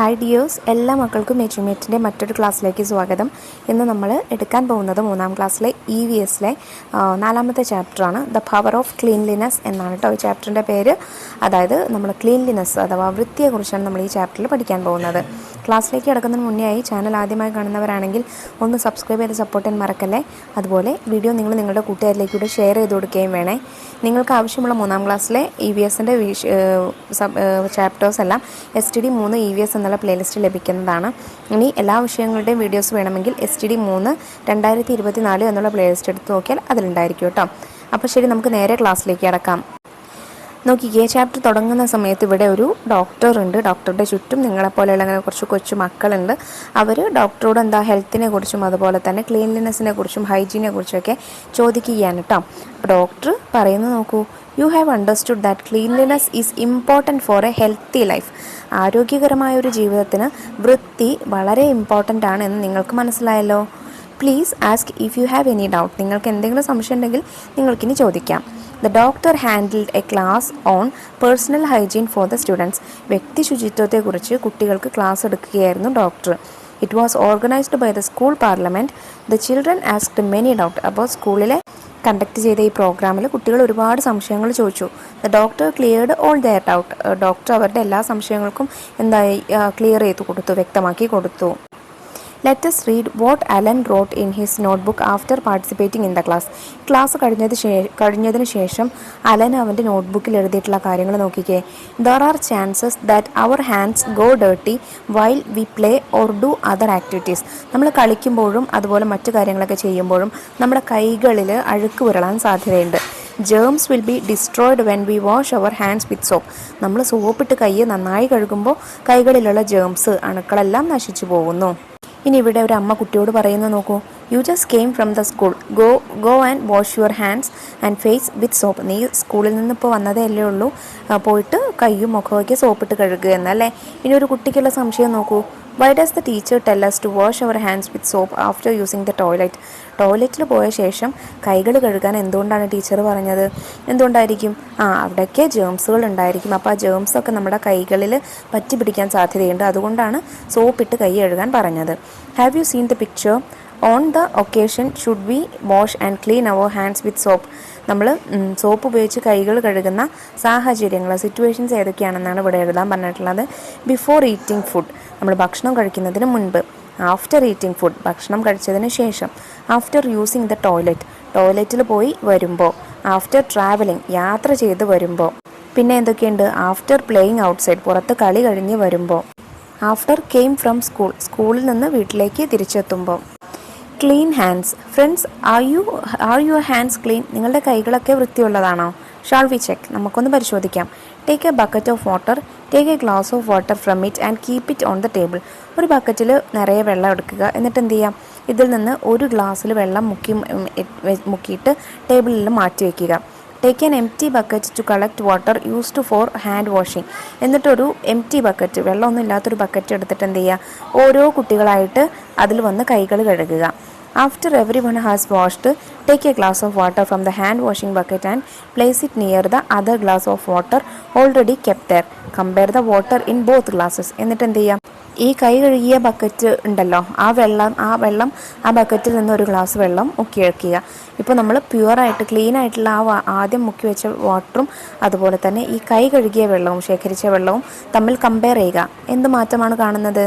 Hi dears, എല്ലാ മക്കൾക്കും എജ്യുമേറ്റിൻ്റെ മറ്റൊരു ക്ലാസ്സിലേക്ക് സ്വാഗതം. ഇന്ന് നമ്മൾ എടുക്കാൻ പോകുന്നത് 3ാം ക്ലാസ്സിലെ EVSലെ 4ാമത്തെ ചാപ്റ്ററാണ്. ദ പവർ ഓഫ് ക്ലീൻലിനെസ് എന്നാണ് കേട്ടോ ഈ ചാപ്റ്ററിൻ്റെ പേര്. അതായത് നമ്മൾ ക്ലീൻലിനെസ് അഥവാ വൃത്തിയെക്കുറിച്ചാണ് നമ്മൾ ഈ ചാപ്റ്ററിൽ പഠിക്കാൻ പോകുന്നത്. ക്ലാസ്സിലേക്ക് കിടക്കുന്നതിന് മുന്നേ ആയി ചാനൽ ആദ്യമായി കാണുന്നവരാണെങ്കിൽ ഒന്ന് സബ്സ്ക്രൈബ് ചെയ്ത് സപ്പോർട്ട് ചെയ്യാൻ മറക്കല്ലേ. അതുപോലെ വീഡിയോ നിങ്ങൾ നിങ്ങളുടെ കൂട്ടുകാരിലേക്കൂടെ ഷെയർ ചെയ്ത് കൊടുക്കുകയും വേണേ. നിങ്ങൾക്ക് ആവശ്യമുള്ള 3ാം ക്ലാസ്സിലെ EVSൻ്റെ ചാപ്റ്റേഴ്സ് എല്ലാം STD3 EVS എന്നുള്ള പ്ലേലിസ്റ്റ് ലഭിക്കുന്നതാണ്. ഇനി എല്ലാ വിഷയങ്ങളുടെയും വീഡിയോസ് വേണമെങ്കിൽ STD3 2024 എന്നുള്ള പ്ലേലിസ്റ്റ് എടുത്ത് നോക്കിയാൽ അതിലുണ്ടായിരിക്കും കേട്ടോ. അപ്പോൾ ശരി, നമുക്ക് നേരെ ക്ലാസ്സിലേക്ക് കടക്കാം. നോക്കിക്കേ, ചാപ്റ്റർ തുടങ്ങുന്ന സമയത്ത് ഇവിടെ ഒരു ഡോക്ടർ ഉണ്ട്. ഡോക്ടറുടെ ചുറ്റും നിങ്ങളെപ്പോലെയുള്ള അങ്ങനെ കുറച്ച് കൊച്ചു മക്കളുണ്ട്. അവർ ഡോക്ടറോട് എന്താ ഹെൽത്തിനെ കുറിച്ചും അതുപോലെ തന്നെ ക്ലീൻലിനെസ്സിനെ കുറിച്ചും ഹൈജീനെ കുറിച്ചൊക്കെ ചോദിക്കുകയാണ് കേട്ടോ. അപ്പോൾ ഡോക്ടർ പറയുന്നത് നോക്കൂ. You have understood that cleanliness is important for A healthy life. ആരോഗ്യകരമായ ഒരു ജീവിതത്തിന് വൃത്തി വളരെ ഇമ്പോർട്ടൻ്റ് ആണ് എന്ന് നിങ്ങൾക്ക് മനസ്സിലായല്ലോ. Please ask if you have any doubt. നിങ്ങൾക്ക് എന്തെങ്കിലും സംശയം ഉണ്ടെങ്കിൽ നിങ്ങൾക്കിനി ചോദിക്കാം. The doctor handled a class on personal hygiene for the students. വ്യക്തി ശുചിത്വത്തെക്കുറിച്ച് കുട്ടികൾക്ക് ക്ലാസ് എടുക്കുകയായിരുന്നു doctor. It was organized by the school parliament. The children asked many doubts. അപ്പോൾ സ്കൂളിലെ കണ്ടക്ട് ചെയ്ത ഈ പ്രോഗ്രാമിൽ കുട്ടികൾ ഒരുപാട് സംശയങ്ങൾ ചോദിച്ചു. The doctor cleared all their doubt. Doctor അവരുടെ എല്ലാ സംശയങ്ങൾക്കും ക്ലിയർ ചെയ്തു കൊടുത്തു, വ്യക്തമാക്കി കൊടുത്തു. Let us read what Alan wrote in his notebook after participating in the class. Class കഴിഞ്ഞതിന് ശേഷം അലൻ അവൻ്റെ നോട്ട്ബുക്കിൽ എഴുതിയിട്ടുള്ള കാര്യങ്ങൾ നോക്കിക്കേ. There are chances that our hands go dirty while we play or do other activities. നമ്മൾ കളിക്കുമ്പോഴും അതുപോലെ മറ്റു കാര്യങ്ങളൊക്കെ ചെയ്യുമ്പോഴും നമ്മുടെ കൈകളിൽ അഴുക്ക് പുരളാൻ സാധ്യതയുണ്ട്. Germs will be destroyed when we wash our hands with soap. നമ്മൾ സോപ്പിട്ട് കൈ നന്നായി കഴുകുമ്പോൾ കൈകളിലുള്ള ജേംസ് അണുക്കളെല്ലാം നശിച്ചു പോകുന്നു. ഇനി ഇവിടെ ഒരു അമ്മ കുട്ടിയോട് പറയുന്നത് നോക്കൂ. You just came from the school. Go and wash your hands and face with soap. നീ സ്കൂളിൽ നിന്ന് ഇപ്പോൾ വന്നതേ അല്ലേ ഉള്ളൂ, പോയിട്ട് കൈയും മുഖമൊക്കെ സോപ്പിട്ട് കഴുകുക എന്നല്ലേ. ഇനി ഒരു കുട്ടിക്കുള്ള സംശയം നോക്കൂ. Why does the teacher tell us to wash our hands with soap after using the toilet? ടോയ്ലറ്റിൽ പോയ ശേഷം കൈകൾ കഴുകാൻ എന്തുകൊണ്ടാണ് ടീച്ചർ പറഞ്ഞത്? എന്തുകൊണ്ടായിരിക്കും? അവിടെയൊക്കെ ജേംസുകൾ ഉണ്ടായിരിക്കും. അപ്പോൾ ആ ജേംസൊക്കെ നമ്മുടെ കൈകളിൽ പറ്റി പിടിക്കാൻ സാധ്യതയുണ്ട്. അതുകൊണ്ടാണ് സോപ്പിട്ട് കൈ കഴുകാൻ പറഞ്ഞത്. Have you seen the picture? On the occasion should we wash and clean our hands with soap. നമ്മൾ സോപ്പ് ഉപയോഗിച്ച് കൈകൾ കഴുകുന്ന സാഹചര്യങ്ങൾ, സിറ്റുവേഷൻസ് ഏതൊക്കെയാണെന്നാണ് ഇവിടെ എഴുതാൻ പറഞ്ഞിട്ടുള്ളത്. ബിഫോർ ഈറ്റിംഗ് ഫുഡ്, നമ്മൾ ഭക്ഷണം കഴിക്കുന്നതിന് മുൻപ്. ആഫ്റ്റർ ഈറ്റിംഗ് ഫുഡ്, ഭക്ഷണം കഴിച്ചതിന് ശേഷം. ആഫ്റ്റർ യൂസിങ് ദ ടോയ്ലറ്റ്, ടോയ്ലറ്റിൽ പോയി വരുമ്പോൾ. ആഫ്റ്റർ ട്രാവലിംഗ്, യാത്ര ചെയ്ത് വരുമ്പോൾ. പിന്നെ എന്തൊക്കെയുണ്ട്? ആഫ്റ്റർ പ്ലേയിങ് ഔട്ട്സൈഡ്, പുറത്ത് കളി കഴിഞ്ഞ് വരുമ്പോൾ. ആഫ്റ്റർ കെയിം ഫ്രം സ്കൂൾ, സ്കൂളിൽ നിന്ന് വീട്ടിലേക്ക് തിരിച്ചെത്തുമ്പോൾ. Clean hands. Friends, are your hands clean? നിങ്ങളുടെ കൈകളൊക്കെ വൃത്തിയുള്ളതാണോ? Shall we check? നമുക്കൊന്ന് പരിശോധിക്കാം. Take a bucket of water. Take a glass of water from it and keep it on the table. ഒരു ബക്കറ്റിൽ നിറയെ വെള്ളം എടുക്കുക. എന്നിട്ട് എന്ത് ചെയ്യാം? ഇതിൽ നിന്ന് ഒരു ഗ്ലാസ്സിൽ വെള്ളം മുക്കിയിട്ട് ടേബിളിൽ മാറ്റി വയ്ക്കുക. Take an empty bucket to collect water used for hand washing. എന്നിട്ടൊരു എംപ്റ്റി ബക്കറ്റ്, വെള്ളമൊന്നും ഇല്ലാത്തൊരു ബക്കറ്റ് എടുത്തിട്ട് എന്ത് ചെയ്യുക? ഓരോ കുട്ടികളായിട്ട് അതിൽ വന്ന് കൈകൾ കഴുകുക. After everyone has washed, take a glass of water from the hand washing bucket and place it near the other glass of water already kept there. Compare the water in both glasses. എന്നിട്ട് എന്ത് ചെയ്യാം? ഈ കൈ കഴുകിയ bucket ഉണ്ടല്ലോ, ആ വെള്ളം ആ ബക്കറ്റിൽ നിന്ന് ഒരു ഗ്ലാസ് വെള്ളം മുക്കി വയ്ക്കുക. ഇപ്പോൾ നമ്മൾ പ്യുവറായിട്ട് ക്ലീൻ ആയിട്ടുള്ള ആദ്യം മുക്കി വെച്ച വാട്ടറും അതുപോലെ തന്നെ ഈ കൈ കഴുകിയ വെള്ളവും ശേഖരിച്ച വെള്ളവും തമ്മിൽ കമ്പയർ ചെയ്യുക. എന്ത് മാറ്റമാണ് കാണുന്നത്?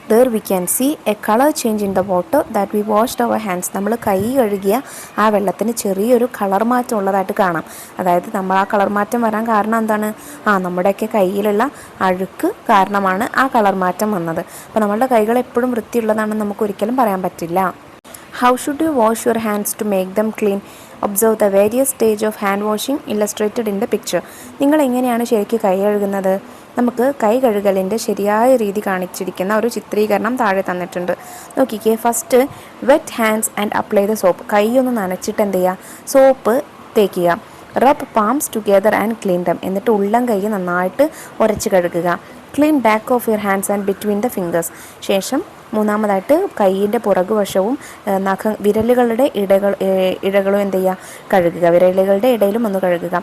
There we can see a color change in the water that we washed our hands. നമ്മൾ കൈ കഴുകിയ ആ വെള്ളത്തിന് ചെറിയൊരു കളർ മാറ്റം ഉള്ളതായിട്ട് കാണാം. അതായത് നമ്മൾ ആ കളർ മാറ്റം വരാൻ കാരണം എന്താണ്? നമ്മുടെയൊക്കെ കയ്യിലുള്ള അഴുക്ക് കാരണമാണ് ആ കളർ മാറ്റം വന്നത്. അപ്പോൾ നമ്മളുടെ കൈകൾ എപ്പോഴും വൃത്തിയുള്ളതാണെന്ന് നമുക്ക് ഒരിക്കലും പറയാൻ പറ്റില്ല. How should you wash your hands to make them clean? Observe the various stage of hand washing illustrated in the picture. നിങ്ങൾ എങ്ങനെയാണ് ശരിക്കും കൈ കഴുകുന്നത്? നമുക്ക് കൈ കഴുകലിൻ്റെ ശരിയായ രീതി കാണിച്ചിരിക്കുന്ന ഒരു ചിത്രീകരണം താഴെ തന്നിട്ടുണ്ട്. നോക്കിക്കേ. First, wet hands and apply the soap. കൈ ഒന്ന് നനച്ചിട്ട് എന്ത് ചെയ്യുക? സോപ്പ് തേക്കുക. Rub palms together and clean them. എന്നിട്ട് ഉള്ളം കൈ നന്നായിട്ട് ഉരച്ച് കഴുകുക. Clean back of your hands and between the fingers. ശേഷം മൂന്നാമതായിട്ട് കൈയിൻ്റെ പുറകുവശവും വിരലുകളുടെ ഇടകളും എന്ത് ചെയ്യുക? കഴുകുക. വിരലുകളുടെ ഇടയിലും ഒന്ന് കഴുകുക.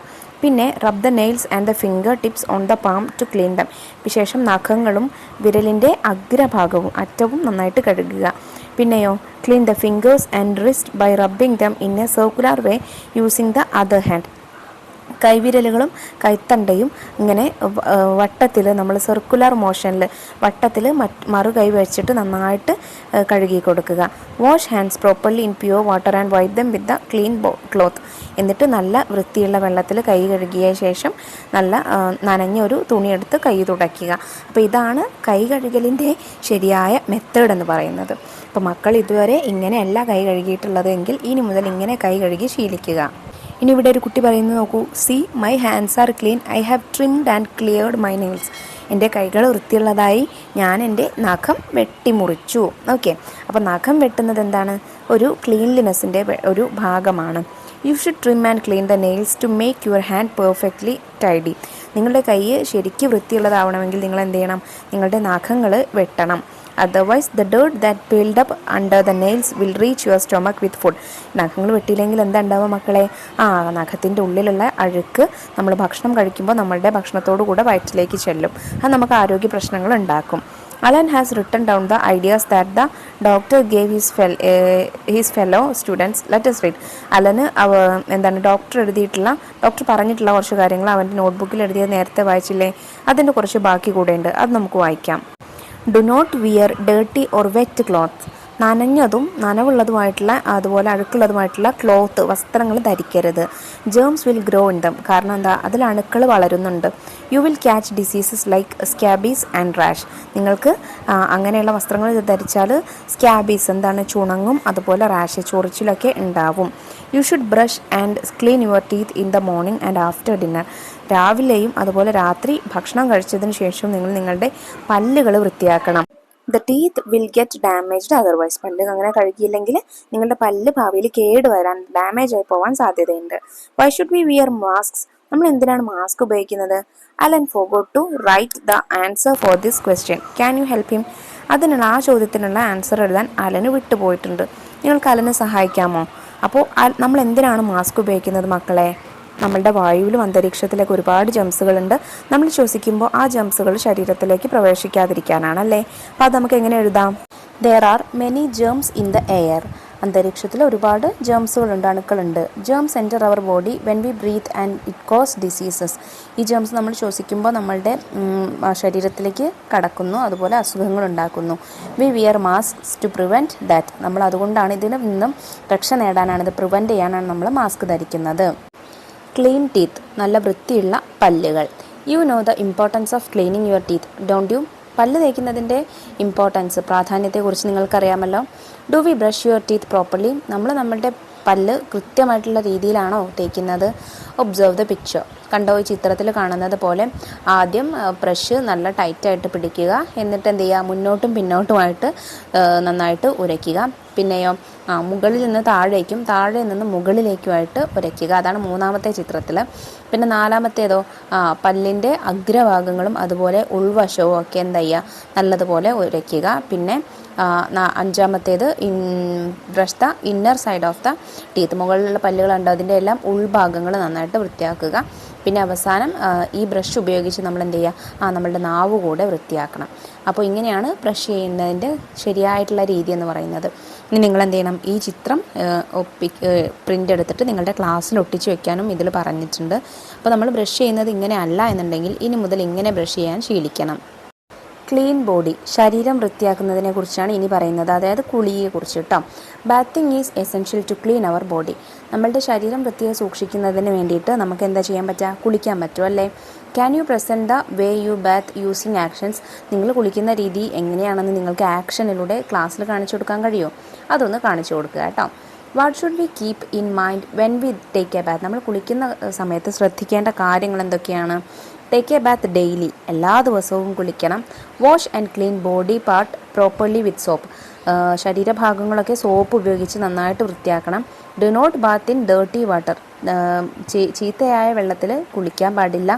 പിന്നെ rub the nails and the finger tips on the palm to clean them. ശേഷം നഖങ്ങളും വിരലിൻ്റെ അഗ്രഭാഗവും അറ്റവും നന്നായിട്ട് കഴുകുക. പിന്നെയോ clean the fingers and wrist by rubbing them in a circular way using the other hand. കൈവിരലുകളും കൈത്തണ്ടയും ഇങ്ങനെ വട്ടത്തിൽ നമ്മൾ സർക്കുലർ മോഷനിൽ വട്ടത്തിൽ മറു കൈ വെച്ചിട്ട് നന്നായിട്ട് കഴുകി കൊടുക്കുക. Wash hands properly in pure water and wipe dum with the clean cloth. എന്നിട്ട് നല്ല വൃത്തിയുള്ള വെള്ളത്തിൽ കൈ കഴുകിയ ശേഷം നല്ല നനഞ്ഞ ഒരു തുണിയെടുത്ത് കൈ തുടയ്ക്കുക. അപ്പോൾ ഇതാണ് കൈ കഴുകലിൻ്റെ ശരിയായ മെത്തേഡ് എന്ന് പറയുന്നത്. അപ്പോൾ മക്കൾ ഇതുവരെ ഇങ്ങനെയല്ല കൈ കഴുകിയിട്ടുള്ളത് എങ്കിൽ ഇനി മുതൽ ഇങ്ങനെ കൈ കഴുകി ശീലിക്കുക. ഇനി ഇവിടെ ഒരു കുട്ടി പറയുന്നത് നോക്കൂ. C my hands R clean, I have trimmed and cleared my nails. എൻ്റെ കൈകൾ വൃത്തിയുള്ളതായി, ഞാൻ എൻ്റെ നഖം വെട്ടിമുറിച്ചു. ഓക്കെ, അപ്പോൾ നഖം വെട്ടുന്നത് എന്താണ്? ഒരു ക്ലീൻലിനെസ്സിൻ്റെ ഒരു ഭാഗമാണ്. You should trim and clean the nails to make your hand perfectly tidy. നിങ്ങളുടെ കൈ ശരിക്കും വൃത്തിയുള്ളതാവണമെങ്കിൽ നിങ്ങൾ എന്ത് ചെയ്യണം? നിങ്ങളുടെ നഖങ്ങൾ വെട്ടണം. Otherwise, the dirt that build up under the nails will reach your stomach with food. നഖങ്ങൾ വെട്ടിയില്ലെങ്കിൽ എന്താ ഉണ്ടാവുക മക്കളെ? നഖത്തിൻ്റെ ഉള്ളിലുള്ള അഴുക്ക് നമ്മൾ ഭക്ഷണം കഴിക്കുമ്പോൾ നമ്മളുടെ ഭക്ഷണത്തോടു കൂടെ വയറ്റിലേക്ക് ചെല്ലും. അത് നമുക്ക് ആരോഗ്യ പ്രശ്നങ്ങൾ ഉണ്ടാക്കും. Alan has written down the ideas that the doctor gave his fellow students. Let us read. അലന് ഡോക്ടർ പറഞ്ഞിട്ടുള്ള കുറച്ച് കാര്യങ്ങൾ അവൻ്റെ നോട്ട്ബുക്കിൽ എഴുതിയത് നേരത്തെ വായിച്ചില്ലേ? അതിൻ്റെ കുറച്ച് ബാക്കി കൂടെ ഉണ്ട്, അത് നമുക്ക് വായിക്കാം. Do not wear dirty or wet cloth. നനഞ്ഞതും നനവുള്ളതുമായിട്ടുള്ള അതുപോലെ അഴുക്കുള്ളതുമായിട്ടുള്ള ക്ലോത്ത് വസ്ത്രങ്ങൾ ധരിക്കരുത്. Germs will grow in them. കാരണം എന്താ? അതിൽ അണുക്കൾ വളരുന്നുണ്ട്. You will catch diseases like scabies and rash. നിങ്ങൾക്ക് അങ്ങനെയുള്ള വസ്ത്രങ്ങൾ ധരിച്ചാൽ സ്കാബീസ് എന്താണ്? ചുണങ്ങും അതുപോലെ റാഷ് ചൊറിച്ചിലൊക്കെ ഉണ്ടാവും. You should brush and clean your teeth in the morning and after dinner. രാവിലെയും അതുപോലെ രാത്രി ഭക്ഷണം കഴിച്ചതിന് ശേഷം നിങ്ങൾ നിങ്ങളുടെ പല്ലുകൾ വൃത്തിയാക്കണം. The teeth will get damaged otherwise. പല്ല് അങ്ങനെ കഴുകിയില്ലെങ്കിൽ നിങ്ങളുടെ പല്ല് ഭാവിയിൽ കേടുവരാൻ, ഡാമേജ് ആയി പോകാൻ സാധ്യതയുണ്ട്. Why should we wear masks? നമ്മൾ എന്തിനാണ് മാസ്ക് ഉപയോഗിക്കുന്നത്? Alan forgot to write the answer for this question. Can you help him? അതിനുള്ള ആ ചോദ്യത്തിനുള്ള ആൻസർ എഴുതാൻ അലന് വിട്ടുപോയിട്ടുണ്ട്. നിങ്ങൾക്ക് അലനെ സഹായിക്കാമോ? അപ്പോൾ നമ്മൾ എന്തിനാണ് മാസ്ക് ഉപയോഗിക്കുന്നത് മക്കളെ? നമ്മളുടെ വായുവിലും അന്തരീക്ഷത്തിലേക്ക് ഒരുപാട് ജംസുകളുണ്ട്. നമ്മൾ ശ്വസിക്കുമ്പോൾ ആ ജംസുകൾ ശരീരത്തിലേക്ക് പ്രവേശിക്കാതിരിക്കാനാണല്ലേ. അപ്പോൾ അത് നമുക്ക് എങ്ങനെ എഴുതാം? There are many germs in the air. അന്തരീക്ഷത്തിൽ ഒരുപാട് ജേംസുകളുണ്ട്, അണുക്കളുണ്ട്. Germs enter our body when we breathe and it causes diseases. ഈ ജേംസ് നമ്മൾ ശ്വസിക്കുമ്പോൾ നമ്മളുടെ ശരീരത്തിലേക്ക് കടക്കുന്നു, അതുപോലെ അസുഖങ്ങൾ ഉണ്ടാക്കുന്നു. We wear masks to prevent that. നമ്മൾ അതുകൊണ്ടാണ് ഇതിൽ നിന്നും രക്ഷ നേടാനാണ്, ഇത് പ്രിവെൻറ്റ് ചെയ്യാനാണ് നമ്മൾ മാസ്ക് ധരിക്കുന്നത്. Clean teeth. നല്ല വൃത്തിയുള്ള പല്ലുകൾ. You know the importance of cleaning your teeth don't you? പല്ല് തേക്കുന്നതിൻ്റെ ഇമ്പോർട്ടൻസ്, പ്രാധാന്യത്തെക്കുറിച്ച് നിങ്ങൾക്കറിയാമല്ലോ. Do we brush your teeth properly? നമ്മൾ നമ്മളുടെ പല്ല് കൃത്യമായിട്ടുള്ള രീതിയിലാണോ തേക്കുന്നത്? Observe the picture. കണ്ടോ, ഈ ചിത്രത്തിൽ കാണുന്നത് പോലെ ആദ്യം ബ്രഷ് നല്ല ടൈറ്റായിട്ട് പിടിക്കുക. എന്നിട്ട് എന്ത് ചെയ്യുക? മുന്നോട്ടും പിന്നോട്ടുമായിട്ട് നന്നായിട്ട് ഉരയ്ക്കുക. പിന്നെയോ മുകളിൽ നിന്ന് താഴേക്കും താഴെ നിന്ന് മുകളിലേക്കുമായിട്ട് ഉരയ്ക്കുക. അതാണ് മൂന്നാമത്തെ ചിത്രത്തിൽ. പിന്നെ നാലാമത്തേതോ പല്ലിൻ്റെ അഗ്രഭാഗങ്ങളും അതുപോലെ ഉൾവശവും ഒക്കെ എന്താ ചെയ്യുക? നല്ലതുപോലെ ഉരയ്ക്കുക. പിന്നെ അഞ്ചാമത്തേത് brush the inner side of the teeth. മുകളിലുള്ള പല്ലുകളുണ്ടോ അതിൻ്റെ എല്ലാം ഉൾഭാഗങ്ങൾ നന്നായിട്ട് വൃത്തിയാക്കുക. പിന്നെ അവസാനം ഈ ബ്രഷ് ഉപയോഗിച്ച് നമ്മൾ എന്ത് ചെയ്യുക? നമ്മളുടെ നാവ് കൂടെ വൃത്തിയാക്കണം. അപ്പോൾ ഇങ്ങനെയാണ് ബ്രഷ് ചെയ്യുന്നതിൻ്റെ ശരിയായിട്ടുള്ള രീതി എന്ന് പറയുന്നത്. ഇനി നിങ്ങൾ എന്ത് ചെയ്യണം? ഈ ചിത്രം പ്രിൻ്റ് എടുത്തിട്ട് നിങ്ങളുടെ ക്ലാസ്സിൽ ഒട്ടിച്ച് വെക്കാനും ഇതിൽ പറഞ്ഞിട്ടുണ്ട്. അപ്പോൾ നമ്മൾ ബ്രഷ് ചെയ്യുന്നത് ഇങ്ങനെ അല്ല എന്നുണ്ടെങ്കിൽ ഇനി മുതൽ ഇങ്ങനെ ബ്രഷ് ചെയ്യാൻ ശീലിക്കണം. Clean body. ശരീരം വൃത്തിയാക്കുന്നതിനെ കുറിച്ചാണ് ഇനി പറയുന്നത്, അതായത് കുളിയെക്കുറിച്ച് കേട്ടോ. Bathing is essential to clean our body. നമ്മളുടെ ശരീരം വൃത്തിയായി സൂക്ഷിക്കുന്നതിന് വേണ്ടിയിട്ട് നമുക്ക് എന്താ ചെയ്യാൻ പറ്റുക? കുളിക്കാൻ പറ്റും അല്ലേ? Can you present the way you bath using actions? നിങ്ങൾ കുളിക്കുന്ന രീതി എങ്ങനെയാണെന്ന് നിങ്ങൾക്ക് ആക്ഷനിലൂടെ ക്ലാസ്സിൽ കാണിച്ചു കൊടുക്കാൻ കഴിയുമോ? അതൊന്ന് കാണിച്ചു കൊടുക്കുക കേട്ടോ. What should we keep in mind when we take a bath? നമ്മൾ കുളിക്കുന്ന സമയത്ത് ശ്രദ്ധിക്കേണ്ട കാര്യങ്ങൾ എന്തൊക്കെയാണ്? Take a bath daily. എല്ലാ ദിവസവും കുളിക്കണം. Wash and clean body part properly with soap. ശരീരഭാഗങ്ങളൊക്കെ സോപ്പ് ഉപയോഗിച്ച് നന്നായിട്ട് വൃത്തിയാക്കണം. Do not bath in dirty water. ചീത്തയായ വെള്ളത്തിൽ കുളിക്കാൻ പാടില്ല.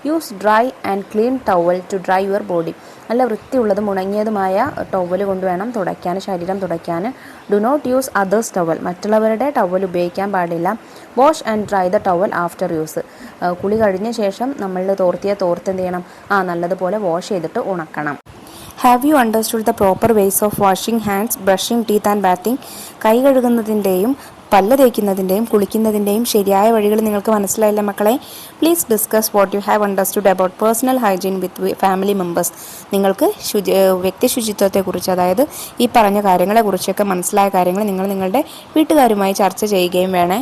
Use dry and clean towel to dry your body. നല്ല വൃത്തിയുള്ളതും ഉണങ്ങിയതുമായ ടവൽ കൊണ്ട് വേണം തുടയ്ക്കാൻ, ശരീരം തുടയ്ക്കാൻ. Do not use others towel. മറ്റുള്ളവരുടെ ടവൽ ഉപയോഗിക്കാൻ പാടില്ല. Wash and dry the towel after use. കുളി കഴിഞ്ഞ ശേഷം നമ്മൾ തോർത്ത് എന്ത് ചെയ്യണം? നല്ലതുപോലെ വാഷ് ചെയ്തിട്ട് ഉണക്കണം. Have you understood the proper ways of washing hands, brushing teeth and bathing? കൈ കഴുകുന്നതിൻ്റെയും പല്ല് തേക്കുന്നതിൻ്റെയും കുളിക്കുന്നതിൻ്റെയും ശരിയായ വഴികൾ നിങ്ങൾക്ക് മനസ്സിലായില്ല മക്കളെ? Please discuss what you have understood about personal hygiene with family members. നിങ്ങൾക്ക് വ്യക്തി ശുചിത്വത്തെക്കുറിച്ച്, അതായത് ഈ പറഞ്ഞ കാര്യങ്ങളെക്കുറിച്ചൊക്കെ മനസ്സിലായ കാര്യങ്ങൾ നിങ്ങൾ നിങ്ങളുടെ വീട്ടുകാരുമായി ചർച്ച ചെയ്യുകയും വേണേ.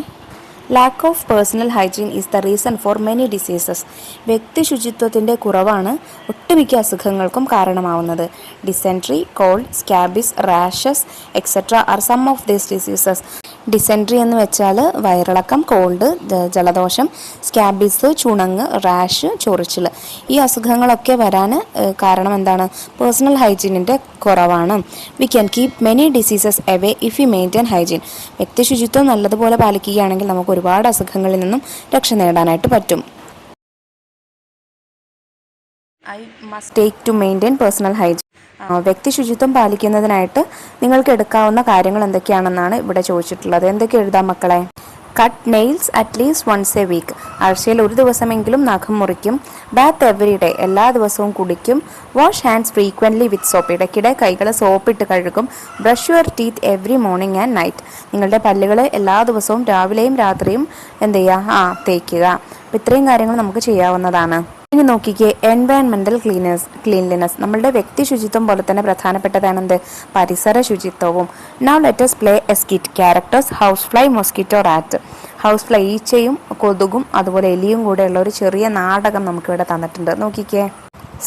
Lack of personal hygiene is the reason for many diseases. വ്യക്തി ശുചിത്വത്തിൻ്റെ കുറവാണ് ഒട്ടുമിക്ക അസുഖങ്ങൾക്കും കാരണമാവുന്നത്. Dysentery, cold, scabies, rashes etcetera are some of these diseases. Dysentery എന്ന് വെച്ചാൽ വയറിളക്കം, കോൾഡ് ജലദോഷം, സ്കാബിസ് ചുണങ്ങ്, റാഷ് ചൊറിച്ചിൽ. ഈ അസുഖങ്ങളൊക്കെ വരാൻ കാരണം എന്താണ്? പേഴ്സണൽ ഹൈജീനിൻ്റെ കുറവാണ്. We can keep many diseases away if you maintain hygiene. വ്യക്തി ശുചിത്വം നല്ലതുപോലെ പാലിക്കുകയാണെങ്കിൽ നമുക്ക് ഒരുപാട് അസുഖങ്ങളിൽ നിന്നും രക്ഷ നേടാനായിട്ട് പറ്റും. I must take to maintain personal hygiene. വ്യക്തി ശുചിത്വം പാലിക്കുന്നതിനായിട്ട് നിങ്ങൾക്ക് എടുക്കാവുന്ന കാര്യങ്ങൾ എന്തൊക്കെയാണെന്നാണ് ഇവിടെ ചോദിച്ചിട്ടുള്ളത്. എന്തൊക്കെ എഴുതാം മക്കളെ? Cut nails at least once a week. ആഴ്ചയിൽ ഒരു ദിവസമെങ്കിലും നഖം മുറിക്കും. Bath every day. എല്ലാ ദിവസവും കുടിക്കും. Wash hands frequently with soap. ഇടയ്ക്കിടെ കൈകൾ സോപ്പിട്ട് കഴുകും. Brush your teeth every morning and night. നിങ്ങളുടെ പല്ലുകൾ എല്ലാ ദിവസവും രാവിലെയും രാത്രിയും എന്ത് ചെയ്യുക? തേക്കുക. അപ്പോൾ ഇത്രയും കാര്യങ്ങൾ നമുക്ക് ചെയ്യാവുന്നതാണ്. ഇനി നോക്കിക്കേ, എൻവയൺമെൻറ്റൽ ക്ലീൻലിനെസ്. നമ്മളുടെ വ്യക്തി ശുചിത്വം പോലെ തന്നെ പ്രധാനപ്പെട്ടതാണ് എന്ത്? പരിസര ശുചിത്വവും. Now let us play a skit. Characters: house fly, mosquito, rat. House fly ഈച്ചയും കൊതുകും അതുപോലെ എലിയും കൂടെയുള്ള ഒരു ചെറിയ നാടകം നമുക്കിവിടെ തന്നിട്ടുണ്ട്. നോക്കിക്കേ.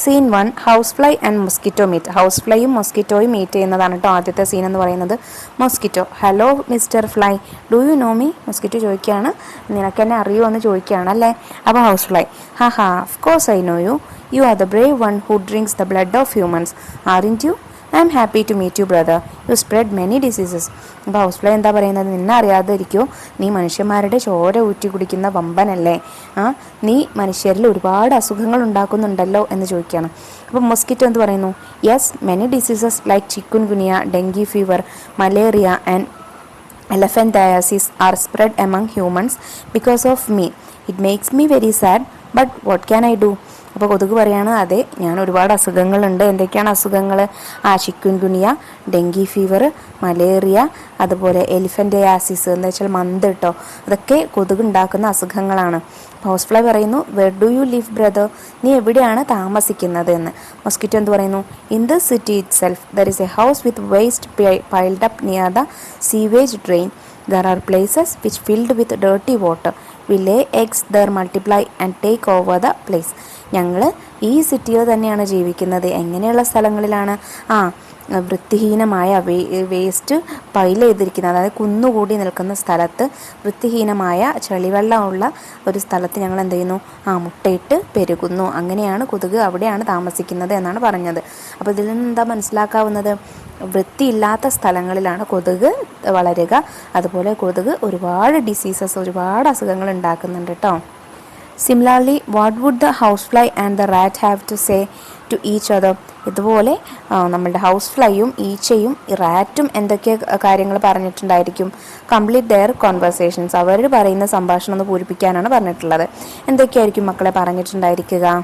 Scene 1, house fly and mosquito meet. House ഫ്ലൈയും മൊസ്കിറ്റോയും മീറ്റ് ചെയ്യുന്നതാണ് കേട്ടോ ആദ്യത്തെ സീൻ എന്ന് പറയുന്നത്. Mosquito: hello mister fly, do you know me? Mosquito ചോദിക്കുകയാണ്, നിനക്കെന്നെ അറിയുമോ എന്ന് ചോദിക്കുകയാണ് അല്ലേ. അപ്പോൾ house fly: ha of course I know you. You are the brave one who drinks the blood of humans, aren't you? I'm happy to meet you brother. You spread many diseases. അപ്പോൾ house fly എന്താ പറയുന്നത്? നിന്നെ അറിയാതെ ഇരിക്കുമോ? നീ മനുഷ്യന്മാരുടെ ചോര ഊറ്റി കുടിക്കുന്ന വമ്പനല്ലേ? നീ മനുഷ്യരിൽ ഒരുപാട് അസുഖങ്ങൾ ഉണ്ടാക്കുന്നുണ്ടല്ലോ എന്ന് ചോദിക്കുകയാണ്. അപ്പോൾ മൊസ്കിറ്റോ എന്ത് പറയുന്നു? Yes, many diseases like chikungunya, dengue fever, malaria and elephantiasis are spread among humans because of me. It makes me very sad, but what can I do? അപ്പോൾ കൊതുക് പറയാണ്, അതെ, ഞാൻ ഒരുപാട് അസുഖങ്ങളുണ്ട്. എന്തൊക്കെയാണ് അസുഖങ്ങൾ? Chikungunya, dengue fever, malaria, അതുപോലെ എലിഫൻറ്റയാസിസ് എന്ന് വെച്ചാൽ മന്ത് കേട്ടോ. അതൊക്കെ കൊതുക് ഉണ്ടാക്കുന്ന അസുഖങ്ങളാണ്. ഹൗസ് ഫ്ലൈ പറയുന്നു, where do you live brother? നീ എവിടെയാണ് താമസിക്കുന്നത് എന്ന്. മൊസ്കിറ്റോ എന്ത് പറയുന്നു? In the city itself there is a house with waste piled up near the sewage drain. There are places which filled with dirty water. We lay eggs there, multiply and take over the place. ഞങ്ങൾ ഈ സിറ്റിയിൽ തന്നെയാണ് ജീവിക്കുന്നത്. എങ്ങനെയുള്ള സ്ഥലങ്ങളിലാണ്? വൃത്തിഹീനമായ waste pile ചെയ്തിരിക്കുന്നത്, അതായത് കുന്നുകൂടി നിൽക്കുന്ന സ്ഥലത്ത്, വൃത്തിഹീനമായ ചെളിവെള്ളമുള്ള ഒരു സ്ഥലത്ത് ഞങ്ങൾ എന്ത് ചെയ്യുന്നു? മുട്ടയിട്ട് പെരുകുന്നു. അങ്ങനെയാണ് കൊതുക് അവിടെയാണ് താമസിക്കുന്നത് എന്നാണ് പറഞ്ഞത്. അപ്പോൾ ഇതിൽ നിന്ന് എന്താ മനസ്സിലാക്കാവുന്നത്? വൃത്തിയില്ലാത്ത സ്ഥലങ്ങളിലാണ് കൊതുക് വളരുക. അതുപോലെ കൊതുക് ഒരുപാട് ഡിസീസസ്, ഒരുപാട് അസുഖങ്ങൾ ഉണ്ടാക്കുന്നുണ്ട് കേട്ടോ. Similarly, what would the house fly and the rat have to say to each other? ഇതുപോലെ നമ്മളുടെ ഹൗസ് ഫ്ലൈയും ഈച്ചയും റാറ്റും എന്തൊക്കെ കാര്യങ്ങൾ പറഞ്ഞിട്ടുണ്ടായിരിക്കും? Complete their conversations. അവർ പറയുന്ന സംഭാഷണം ഒന്ന് പൂരിപ്പിക്കാനാണ് പറഞ്ഞിട്ടുള്ളത്. എന്തൊക്കെയായിരിക്കും മക്കളെ പറഞ്ഞിട്ടുണ്ടായിരിക്കുക?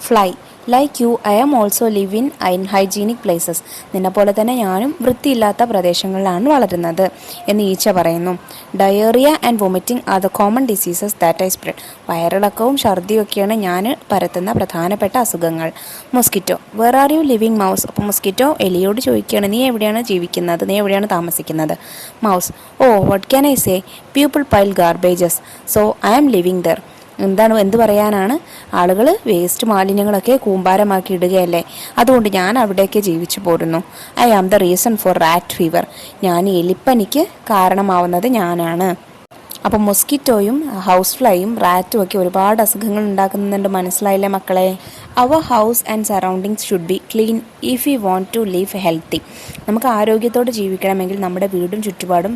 Fly: like you I am also live in unhygienic places. നിന്നെപ്പോലെ തന്നെ ഞാനും വൃത്തിയില്ലാത്ത പ്രദേശങ്ങളിലാണ് വളരുന്നത് എന്ന് ഈച്ച പറയുന്നു. Diarrhoea and vomiting are the common diseases that I spread. വയറിളക്കവും ഛർദിയൊക്കെയാണ് ഞാൻ പരത്തുന്ന പ്രധാനപ്പെട്ട അസുഖങ്ങൾ. Mosquito: where are you living mouse? അപ്പോൾ മൊസ്കിറ്റോ എലിയോട് ചോദിക്കുകയാണ്, നീ എവിടെയാണ് ജീവിക്കുന്നത്? നീ എവിടെയാണ് താമസിക്കുന്നത്? Mouse: oh what can I say, people pile garbages, so I am living there. എന്ത് പറയാനാണ്? ആളുകൾ വേസ്റ്റ് മാലിന്യങ്ങളൊക്കെ കൂമ്പാരമാക്കി ഇടുകയല്ലേ, അതുകൊണ്ട് ഞാൻ അവിടേക്ക് ജീവിച്ചു പോരുന്നു. I am the reason for rat fever. ഞാൻ എലിപ്പനിക്ക് കാരണമാവുന്നത് ഞാനാണ്. അപ്പോൾ മൊസ്കിറ്റോയും ഹൗസ് ഫ്ലൈയും റാറ്റും ഒക്കെ ഒരുപാട് അസുഖങ്ങൾ ഉണ്ടാക്കുന്നുണ്ട്. മനസ്സിലായില്ലേ മക്കളെ? Our house and surroundings should be clean if you want to live healthy. നമുക്ക് ആരോഗ്യത്തോടെ ജീവിക്കണമെങ്കിൽ നമ്മുടെ വീടും ചുറ്റുപാടും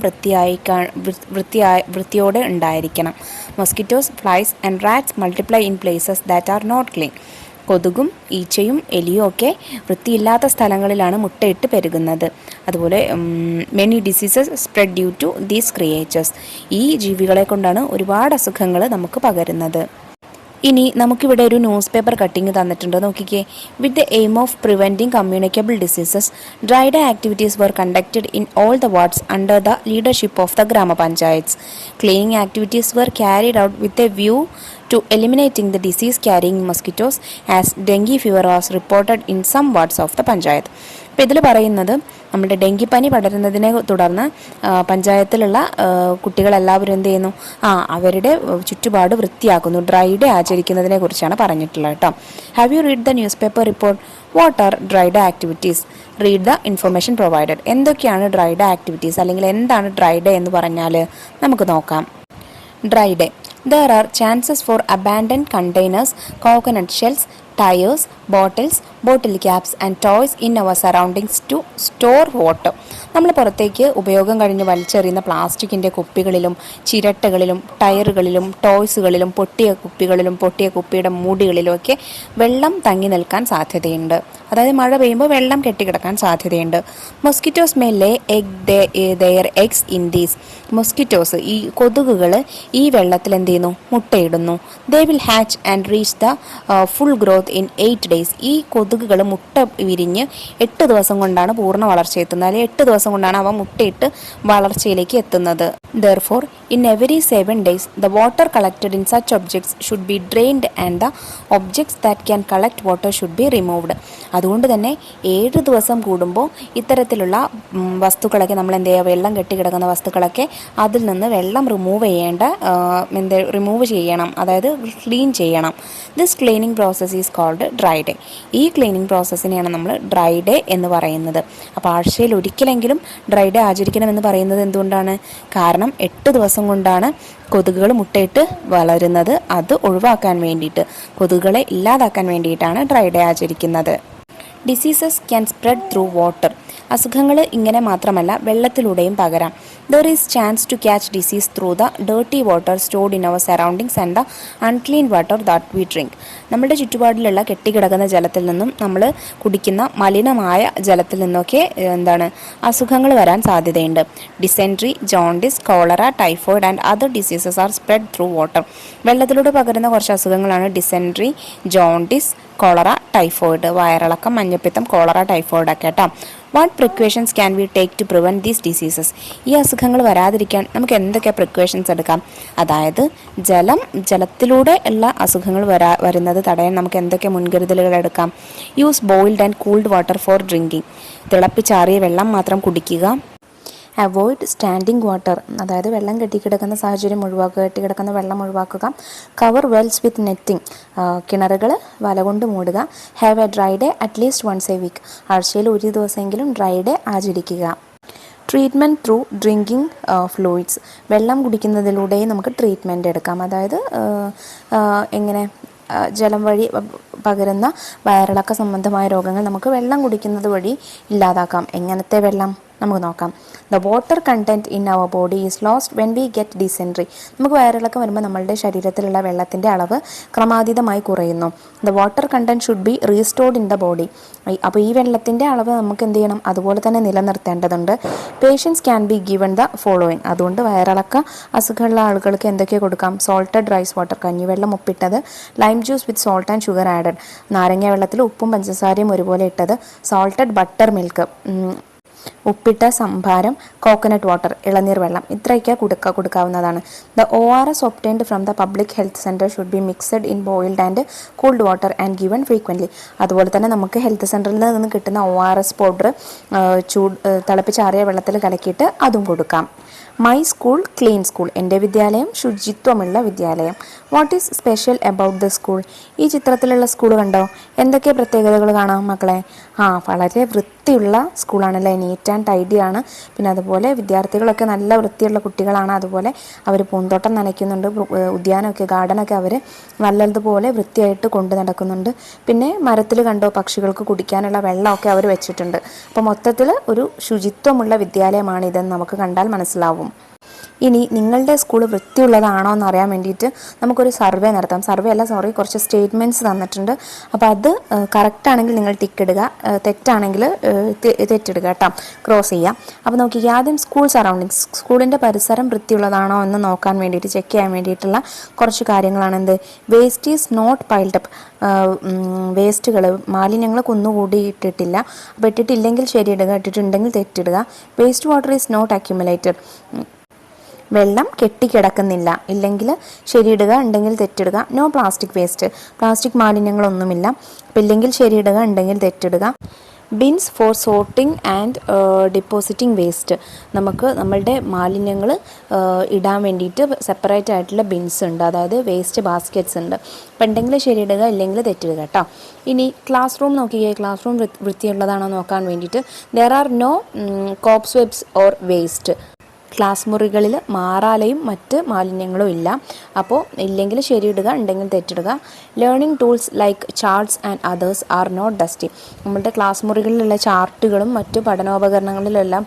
വൃത്തിയോടെ ഉണ്ടായിരിക്കണം. Mosquitoes, flies and rats multiply in places that are not clean. കൊതുകും ഈച്ചയും എലിയും ഒക്കെ വൃത്തിയില്ലാത്ത സ്ഥലങ്ങളിലാണ് മുട്ടയിട്ട് പെരുകുന്നത്. അതുപോലെ many diseases spread due to these creatures. ഈ ജീവികളെ കൊണ്ടാണ് ഒരുപാട് അസുഖങ്ങൾ നമുക്ക് പകരുന്നത്. ഇനി നമുക്കിവിടെ ഒരു ന്യൂസ് പേപ്പർ കട്ടിങ് തന്നിട്ടുണ്ട്, നോക്കിക്കേ. With the aim of preventing communicable diseases dry day activities were conducted in all the wards under the leadership of the gramapanchayats. Cleaning activities were carried out with a view to eliminating the disease carrying mosquitoes as dengue fever was reported in some wards of the panchayat. അപ്പോൾ ഇതിൽ പറയുന്നത് നമ്മുടെ ഡെങ്കിപ്പനി പടരുന്നതിനെ തുടർന്ന് പഞ്ചായത്തിലുള്ള കുട്ടികളെല്ലാവരും എന്ത് ചെയ്യുന്നു, അവരുടെ ചുറ്റുപാട് വൃത്തിയാക്കുന്നു. ഡ്രൈ ഡേ ആചരിക്കുന്നതിനെ കുറിച്ചാണ് പറഞ്ഞിട്ടുള്ളത് കേട്ടോ. Have you read the news paper report? What are dry day activities? Read the information provided. എന്തൊക്കെയാണ് ഡ്രൈ ഡേ ആക്ടിവിറ്റീസ്, അല്ലെങ്കിൽ എന്താണ് ഡ്രൈ ഡേ എന്ന് പറഞ്ഞാൽ നമുക്ക് നോക്കാം. Dry day. There are chances for abandoned containers, coconut shells, tires, bottles, bottle caps and toys in our surroundings to store water. നമ്മൾ പുറത്തേക്ക് ഉപയോഗം കഴിഞ്ഞ് വലിച്ചെറിയുന്ന പ്ലാസ്റ്റിക്കിൻ്റെ കുപ്പികളിലും ചിരട്ടകളിലും ടയറുകളിലും ടോയ്സുകളിലും പൊട്ടിയ കുപ്പികളിലും പൊട്ടിയ കുപ്പിയുടെ മൂടികളിലും ഒക്കെ വെള്ളം തങ്ങി നിൽക്കാൻ സാധ്യതയുണ്ട്. അതായത് മഴ പെയ്യുമ്പോൾ വെള്ളം കെട്ടിക്കിടക്കാൻ സാധ്യതയുണ്ട്. Mosquitoes may lay their eggs in these. Mosquitoes, ഈ കൊതുകുകൾ ഈ വെള്ളത്തിൽ എന്ത് ചെയ്യുന്നു, മുട്ടയിടുന്നു. They will hatch and reach the full growth in 8 days. ഈ കൊതുകുകൾ മുട്ട വിരിഞ്ഞ് 8 ദിവസം കൊണ്ടാണ് പൂർണ്ണ വളർച്ചയെത്തുന്നത്. അല്ലെങ്കിൽ 8 ദിവസം കൊണ്ടാണ് അവ മുട്ടയിട്ട് വളർച്ചയിലേക്ക് എത്തുന്നത്. Therefore, in every 7 days, the water collected in such objects should be drained and the objects that can collect water should be removed. അതുകൊണ്ട് തന്നെ 7 ദിവസം കൂടുമ്പോൾ ഇത്തരത്തിലുള്ള വസ്തുക്കളൊക്കെ നമ്മൾ എന്ത് ചെയ്യുക, വെള്ളം കെട്ടിക്കിടക്കുന്ന വസ്തുക്കളൊക്കെ അതിൽ നിന്ന് വെള്ളം റിമൂവ് ചെയ്യണം, അതായത് ക്ലീൻ ചെയ്യണം. This cleaning process is called dry day. ഈ ക്ലീനിങ് പ്രോസസ്സിനെയാണ് നമ്മൾ ഡ്രൈ ഡേ എന്ന് പറയുന്നത്. അപ്പോൾ ആഴ്ചയിൽ ഒരിക്കലെങ്കിലും ഡ്രൈ ഡേ ആചരിക്കണമെന്ന് പറയുന്നത് എന്തുകൊണ്ടാണ്? കാരണം 8 ദിവസം കൊണ്ടാണ് കൊതുകുകൾ മുട്ടയിട്ട് വളരുന്നത്. അത് ഒഴിവാക്കാൻ വേണ്ടിയിട്ട്, കൊതുകുകളെ ഇല്ലാതാക്കാൻ വേണ്ടിയിട്ടാണ് ഡ്രൈ ഡേ ആചരിക്കുന്നത്. Diseases can spread through water. അസുഖങ്ങൾ ഇങ്ങനെ മാത്രമല്ല വെള്ളത്തിലൂടെയും പകരാം. There is chance to catch disease through the dirty water stored in our surroundings and the unclean water that we drink. നമ്മുടെ ചുറ്റുപാടിലുള്ള കെട്ടിക്കിടക്കുന്ന ജലത്തിൽ നിന്നും നമ്മൾ കുടിക്കുന്ന മലിനമായ ജലത്തിൽ നിന്നൊക്കെ അസുഖങ്ങൾ വരാൻ സാധ്യതയുണ്ട്. Dysentery, jaundice, cholera, typhoid and other diseases are spread through water. വെള്ളത്തിലൂടെ പകരുന്ന കുറച്ച് അസുഖങ്ങളാണ് ഡിസെൻട്രി, ജോണ്ടിസ്, കോളറ, ടൈഫോയിഡ്. വയറിളക്കം, മഞ്ഞപ്പിത്തം, കോളറ, ടൈഫോയിഡ് ഒക്കെ കേട്ടോ. What precautions can we take to prevent these diseases? ഈ അസുഖങ്ങൾ വരാതിരിക്കാൻ നമുക്ക് എന്തൊക്കെ പ്രിക്കോഷൻസ് എടുക്കാം? അതായത് ജലത്തിലൂടെ ഉള്ള അസുഖങ്ങൾ വരുന്നത് തടയാൻ നമുക്ക് എന്തൊക്കെ മുൻകരുതലുകൾ എടുക്കാം? Use boiled and cooled water for drinking. തിളപ്പിച്ചാറിയ വെള്ളം മാത്രം കുടിക്കുക. അവോയ്ഡ് സ്റ്റാൻഡിങ് വാട്ടർ, അതായത് വെള്ളം കെട്ടിക്കിടക്കുന്ന സാഹചര്യം ഒഴിവാക്കുക, കെട്ടിക്കിടക്കുന്ന വെള്ളം ഒഴിവാക്കുക. കവർ വെൽസ് വിത്ത് നെറ്റിംഗ്, കിണറുകൾ വല കൊണ്ട് മൂടുക. Have a dry day at least once a week, ആഴ്ചയിൽ ഒരു ദിവസമെങ്കിലും ഡ്രൈ ഡേ ആചരിക്കുക. ട്രീറ്റ്മെൻറ്റ് ത്രൂ ഡ്രിങ്കിങ് ഫ്ലൂയിഡ്സ്, വെള്ളം കുടിക്കുന്നതിലൂടെയും നമുക്ക് ട്രീറ്റ്മെൻറ്റ് എടുക്കാം. അതായത് എങ്ങനെ ജലം വഴി പകരുന്ന വയറിളക്ക സംബന്ധമായ രോഗങ്ങൾ നമുക്ക് വെള്ളം കുടിക്കുന്നത് വഴി ഇല്ലാതാക്കാം. എങ്ങനത്തെ വെള്ളം നമുക്ക് നോക്കാം. The water content in our body is lost when we get dysentery. നമുക്ക് വയറിളക്കം വരുമ്പോൾ നമ്മളുടെ ശരീരത്തിലുള്ള വെള്ളത്തിൻ്റെ അളവ് ക്രമാതീതമായി കുറയുന്നു. The water content should be restored in the body. അപ്പോൾ ഈ വെള്ളത്തിൻ്റെ അളവ് നമുക്ക് എന്ത് ചെയ്യണം, അതുപോലെ തന്നെ നിലനിർത്തേണ്ടതുണ്ട്. Patients can be given the following. അതുകൊണ്ട് വയറിളക്ക അസുഖമുള്ള ആളുകൾക്ക് എന്തൊക്കെ കൊടുക്കാം? സോൾട്ടഡ് റൈസ് വാട്ടർ, കഞ്ഞിവെള്ളം ഉപ്പിട്ടത്. Lime juice with salt and sugar added, നാരങ്ങ വെള്ളത്തിൽ ഉപ്പും പഞ്ചസാരയും ഒരുപോലെ ഇട്ടത്. സോൾട്ടഡ് ബട്ടർ മിൽക്ക്, ഉപ്പിട്ട സംഭാരം. കോക്കനട്ട് വാട്ടർ, ഇളനീർ വെള്ളം. ഇത്രയൊക്കെ കൊടുക്കാവുന്നതാണ്. The ORS obtained from the public health centre should be mixed in boiled and cooled water and given frequently. അതുപോലെ തന്നെ നമുക്ക് ഹെൽത്ത് സെൻറ്ററിൽ നിന്ന് കിട്ടുന്ന ORS പൗഡർ തിളപ്പിച്ചാറിയ വെള്ളത്തിൽ കലക്കിയിട്ട് അതും കൊടുക്കാം. മൈ സ്കൂൾ ക്ലീൻ സ്കൂൾ, എൻ്റെ വിദ്യാലയം ശുചിത്വമുള്ള വിദ്യാലയം. What is special about the school? ഈ ചിത്രത്തിലുള്ള സ്കൂൾ കണ്ടോ? എന്തൊക്കെ പ്രത്യേകതകൾ കാണാം മക്കളെ? വളരെ വൃത്തിയുള്ള സ്കൂളാണല്ലേ, നീറ്റ് ആൻഡ് ടൈഡി ആണ്. പിന്നെ അതുപോലെ വിദ്യാർത്ഥികളൊക്കെ നല്ല വൃത്തിയുള്ള കുട്ടികളാണ്. അതുപോലെ അവർ പൂന്തോട്ടം നനയ്ക്കുന്നുണ്ട്, ഉദ്യാനമൊക്കെ ഗാർഡനൊക്കെ അവർ നല്ലതുപോലെ വൃത്തിയായിട്ട് കൊണ്ടു നടക്കുന്നുണ്ട്. പിന്നെ മരത്തിൽ കണ്ടോ പക്ഷികൾക്ക് കുടിക്കാനുള്ള വെള്ളമൊക്കെ അവർ വെച്ചിട്ടുണ്ട്. അപ്പോൾ മൊത്തത്തിൽ ഒരു ശുചിത്വമുള്ള വിദ്യാലയമാണിതെന്ന് നമുക്ക് കണ്ടാൽ മനസ്സിലാവും. ഇനി നിങ്ങളുടെ സ്കൂൾ വൃത്തിയുള്ളതാണോ എന്ന് അറിയാൻ വേണ്ടിയിട്ട് നമുക്കൊരു സർവേ നടത്താം. കുറച്ച് സ്റ്റേറ്റ്മെൻറ്റ്സ് തന്നിട്ടുണ്ട്. അപ്പോൾ അത് കറക്റ്റാണെങ്കിൽ നിങ്ങൾ ടിക്ക് ഇടുക, തെറ്റാണെങ്കിൽ തെറ്റിടുക കേട്ടോ, ക്രോസ് ചെയ്യുക. അപ്പോൾ നോക്കിക്കുക, ആദ്യം സ്കൂൾ സറൗണ്ടിങ്സ്, സ്കൂളിൻ്റെ പരിസരം വൃത്തിയുള്ളതാണോ എന്ന് നോക്കാൻ വേണ്ടിയിട്ട്, ചെക്ക് ചെയ്യാൻ വേണ്ടിയിട്ടുള്ള കുറച്ച് കാര്യങ്ങളാണ് എന്ത്. Waste is not piled up, വേസ്റ്റുകൾ മാലിന്യങ്ങൾ കുന്നുകൂടി ഇട്ടിട്ടില്ല. അപ്പോൾ ഇട്ടിട്ടില്ലെങ്കിൽ ശരിയിടുക, ഇട്ടിട്ടുണ്ടെങ്കിൽ തെറ്റിടുക. Waste water is not accumulated, വെള്ളം കെട്ടിക്കിടക്കുന്നില്ല, ഇല്ലെങ്കിൽ ശരിയിടുക, ഉണ്ടെങ്കിൽ തെറ്റിടുക. നോ പ്ലാസ്റ്റിക് വേസ്റ്റ്, പ്ലാസ്റ്റിക് മാലിന്യങ്ങളൊന്നുമില്ല. അപ്പോൾ ഇല്ലെങ്കിൽ ശരിയിടുക, ഉണ്ടെങ്കിൽ തെറ്റിടുക. Bins for sorting and depositing waste, നമുക്ക് നമ്മളുടെ മാലിന്യങ്ങൾ ഇടാൻ വേണ്ടിയിട്ട് സെപ്പറേറ്റ് ആയിട്ടുള്ള ബിൻസ് ഉണ്ട്, അതായത് വേസ്റ്റ് ബാസ്ക്കറ്റ്സ് ഉണ്ട്. അപ്പോൾ ഉണ്ടെങ്കിൽ ശരിയിടുക, ഇല്ലെങ്കിൽ തെറ്റിടുക കേട്ടോ. ഇനി ക്ലാസ് റൂം നോക്കിയേ, ക്ലാസ് റൂം വൃത്തിയുള്ളതാണോ നോക്കാൻ വേണ്ടിയിട്ട് there are no cobwebs or waste, class മുറികളിൽ മാറാലയും മറ്റ് മാലിന്യങ്ങളും ഇല്ല. അപ്പോൾ ഇല്ലെങ്കിൽ ശരിയിടുക, ഉണ്ടെങ്കിൽ തെറ്റിടുക. Learning tools like charts and others are not dusty, നമ്മുടെ ക്ലാസ് മുറികളിലുള്ള ചാർട്ടുകളും മറ്റു പഠനോപകരണങ്ങളിലെല്ലാം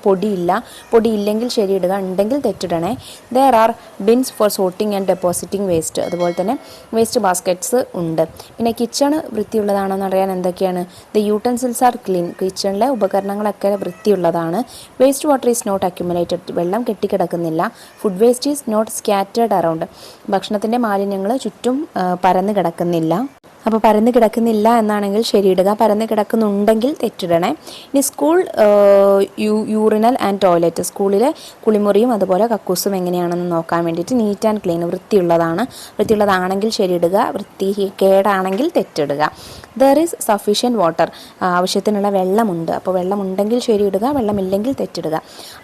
പൊടിയില്ലെങ്കിൽ ശരിയിടുക, ഉണ്ടെങ്കിൽ തെറ്റിടണേ. There are bins for sorting and depositing waste, അതുപോലെ തന്നെ വേസ്റ്റ് ബാസ്ക്കറ്റ്സ് ഉണ്ട്. പിന്നെ കിച്ചൺ വൃത്തിയുള്ളതാണെന്ന് അറിയാൻ എന്തൊക്കെയാണ്. ദ യൂട്ടൻസിൽസ് ആർ ക്ലീൻ, കിച്ചണിലെ ഉപകരണങ്ങളൊക്കെ വൃത്തിയുള്ളതാണ്. Waste water is not accumulated, വെള്ളം കെട്ടിക്കിടക്കുന്നില്ല. Food waste is not scattered around, ഭക്ഷണത്തിൻ്റെ മാലിന്യങ്ങൾ ചുറ്റും പരന്ന് കിടക്കുന്നില്ല. അപ്പോൾ പരന്ന് കിടക്കുന്നില്ല എന്നാണെങ്കിൽ ശരിയിടുക, പരന്ന് കിടക്കുന്നുണ്ടെങ്കിൽ തെറ്റിടണേ. ഇനി സ്കൂൾ യൂറിനൽ ആൻഡ് ടോയ്ലറ്റ്, സ്കൂളിലെ കുളിമുറിയും അതുപോലെ കക്കൂസും എങ്ങനെയാണെന്ന് നോക്കാൻ വേണ്ടിയിട്ട് നീറ്റ് ആൻഡ് ക്ലീൻ, വൃത്തിയുള്ളതാണെങ്കിൽ ശരിയിടുക, വൃത്തികേടാണെങ്കിൽ തെറ്റിടുക. ദർ ഈസ് സഫീഷ്യൻറ്റ് വാട്ടർ, ആവശ്യത്തിനുള്ള വെള്ളമുണ്ട്. അപ്പോൾ വെള്ളമുണ്ടെങ്കിൽ ശരിയിടുക, വെള്ളമില്ലെങ്കിൽ തെറ്റിടുക.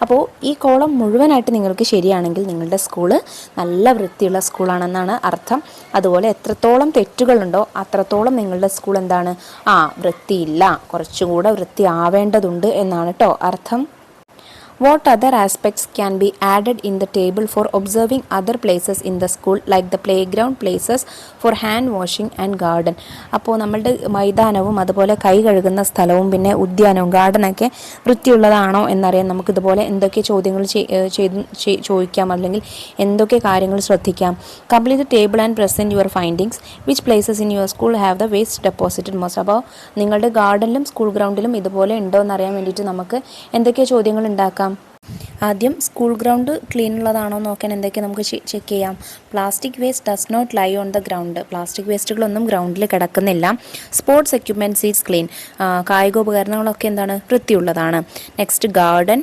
അപ്പോൾ ഈ കോളം മുഴുവനായിട്ട് നിങ്ങൾക്ക് ശരിയാണെങ്കിൽ നിങ്ങളുടെ സ്കൂള് നല്ല വൃത്തിയുള്ള സ്കൂളാണെന്നാണ് അർത്ഥം. അതുപോലെ എത്രത്തോളം തെറ്റുകളുണ്ടോ അത്രത്തോളം നിങ്ങളുടെ സ്കൂൾ എന്താണ്, വൃത്തിയില്ല, കുറച്ചും കൂടെ വൃത്തിയാവേണ്ടതുണ്ട് എന്നാണ് കേട്ടോ അർത്ഥം. What other aspects can be added in the table for observing other places in the school like the playground, places for hand washing and garden? അപ്പോൾ നമ്മളുടെ മൈതാനവും അതുപോലെ കൈ കഴുകുന്ന സ്ഥലവും പിന്നെ ഉദ്യാനവും ഗാർഡനൊക്കെ വൃത്തിയുള്ളതാണോ എന്നറിയാൻ നമുക്കിതുപോലെ എന്തൊക്കെ ചോദ്യങ്ങൾ ചോദിക്കാം, അല്ലെങ്കിൽ എന്തൊക്കെ കാര്യങ്ങൾ ശ്രദ്ധിക്കാം. Complete the table and present your findings. Which places in your school have the waste deposited most. അപ്പോൾ നിങ്ങളുടെ ഗാർഡനിലും സ്കൂൾ ഗ്രൗണ്ടിലും ഇതുപോലെ ഉണ്ടോ എന്നറിയാൻ വേണ്ടിയിട്ട് നമുക്ക് എന്തൊക്കെ ചോദ്യങ്ങൾ ഉണ്ടാക്കാം. ആദ്യം സ്കൂൾ ഗ്രൗണ്ട് ക്ലീൻ ഉള്ളതാണോ നോക്കാൻ എന്തൊക്കെ നമുക്ക് ചെക്ക് ചെയ്യാം. Plastic waste does not lie on the ground, plastic വേസ്റ്റുകളൊന്നും ഗ്രൗണ്ടിൽ കിടക്കുന്നില്ല. സ്പോർട്സ് എക്യുപ്മെൻറ്റ്സ് ഈസ് ക്ലീൻ, കായികോപകരണങ്ങളൊക്കെ എന്താണ്, വൃത്തിയുള്ളതാണ്. നെക്സ്റ്റ് ഗാർഡൻ,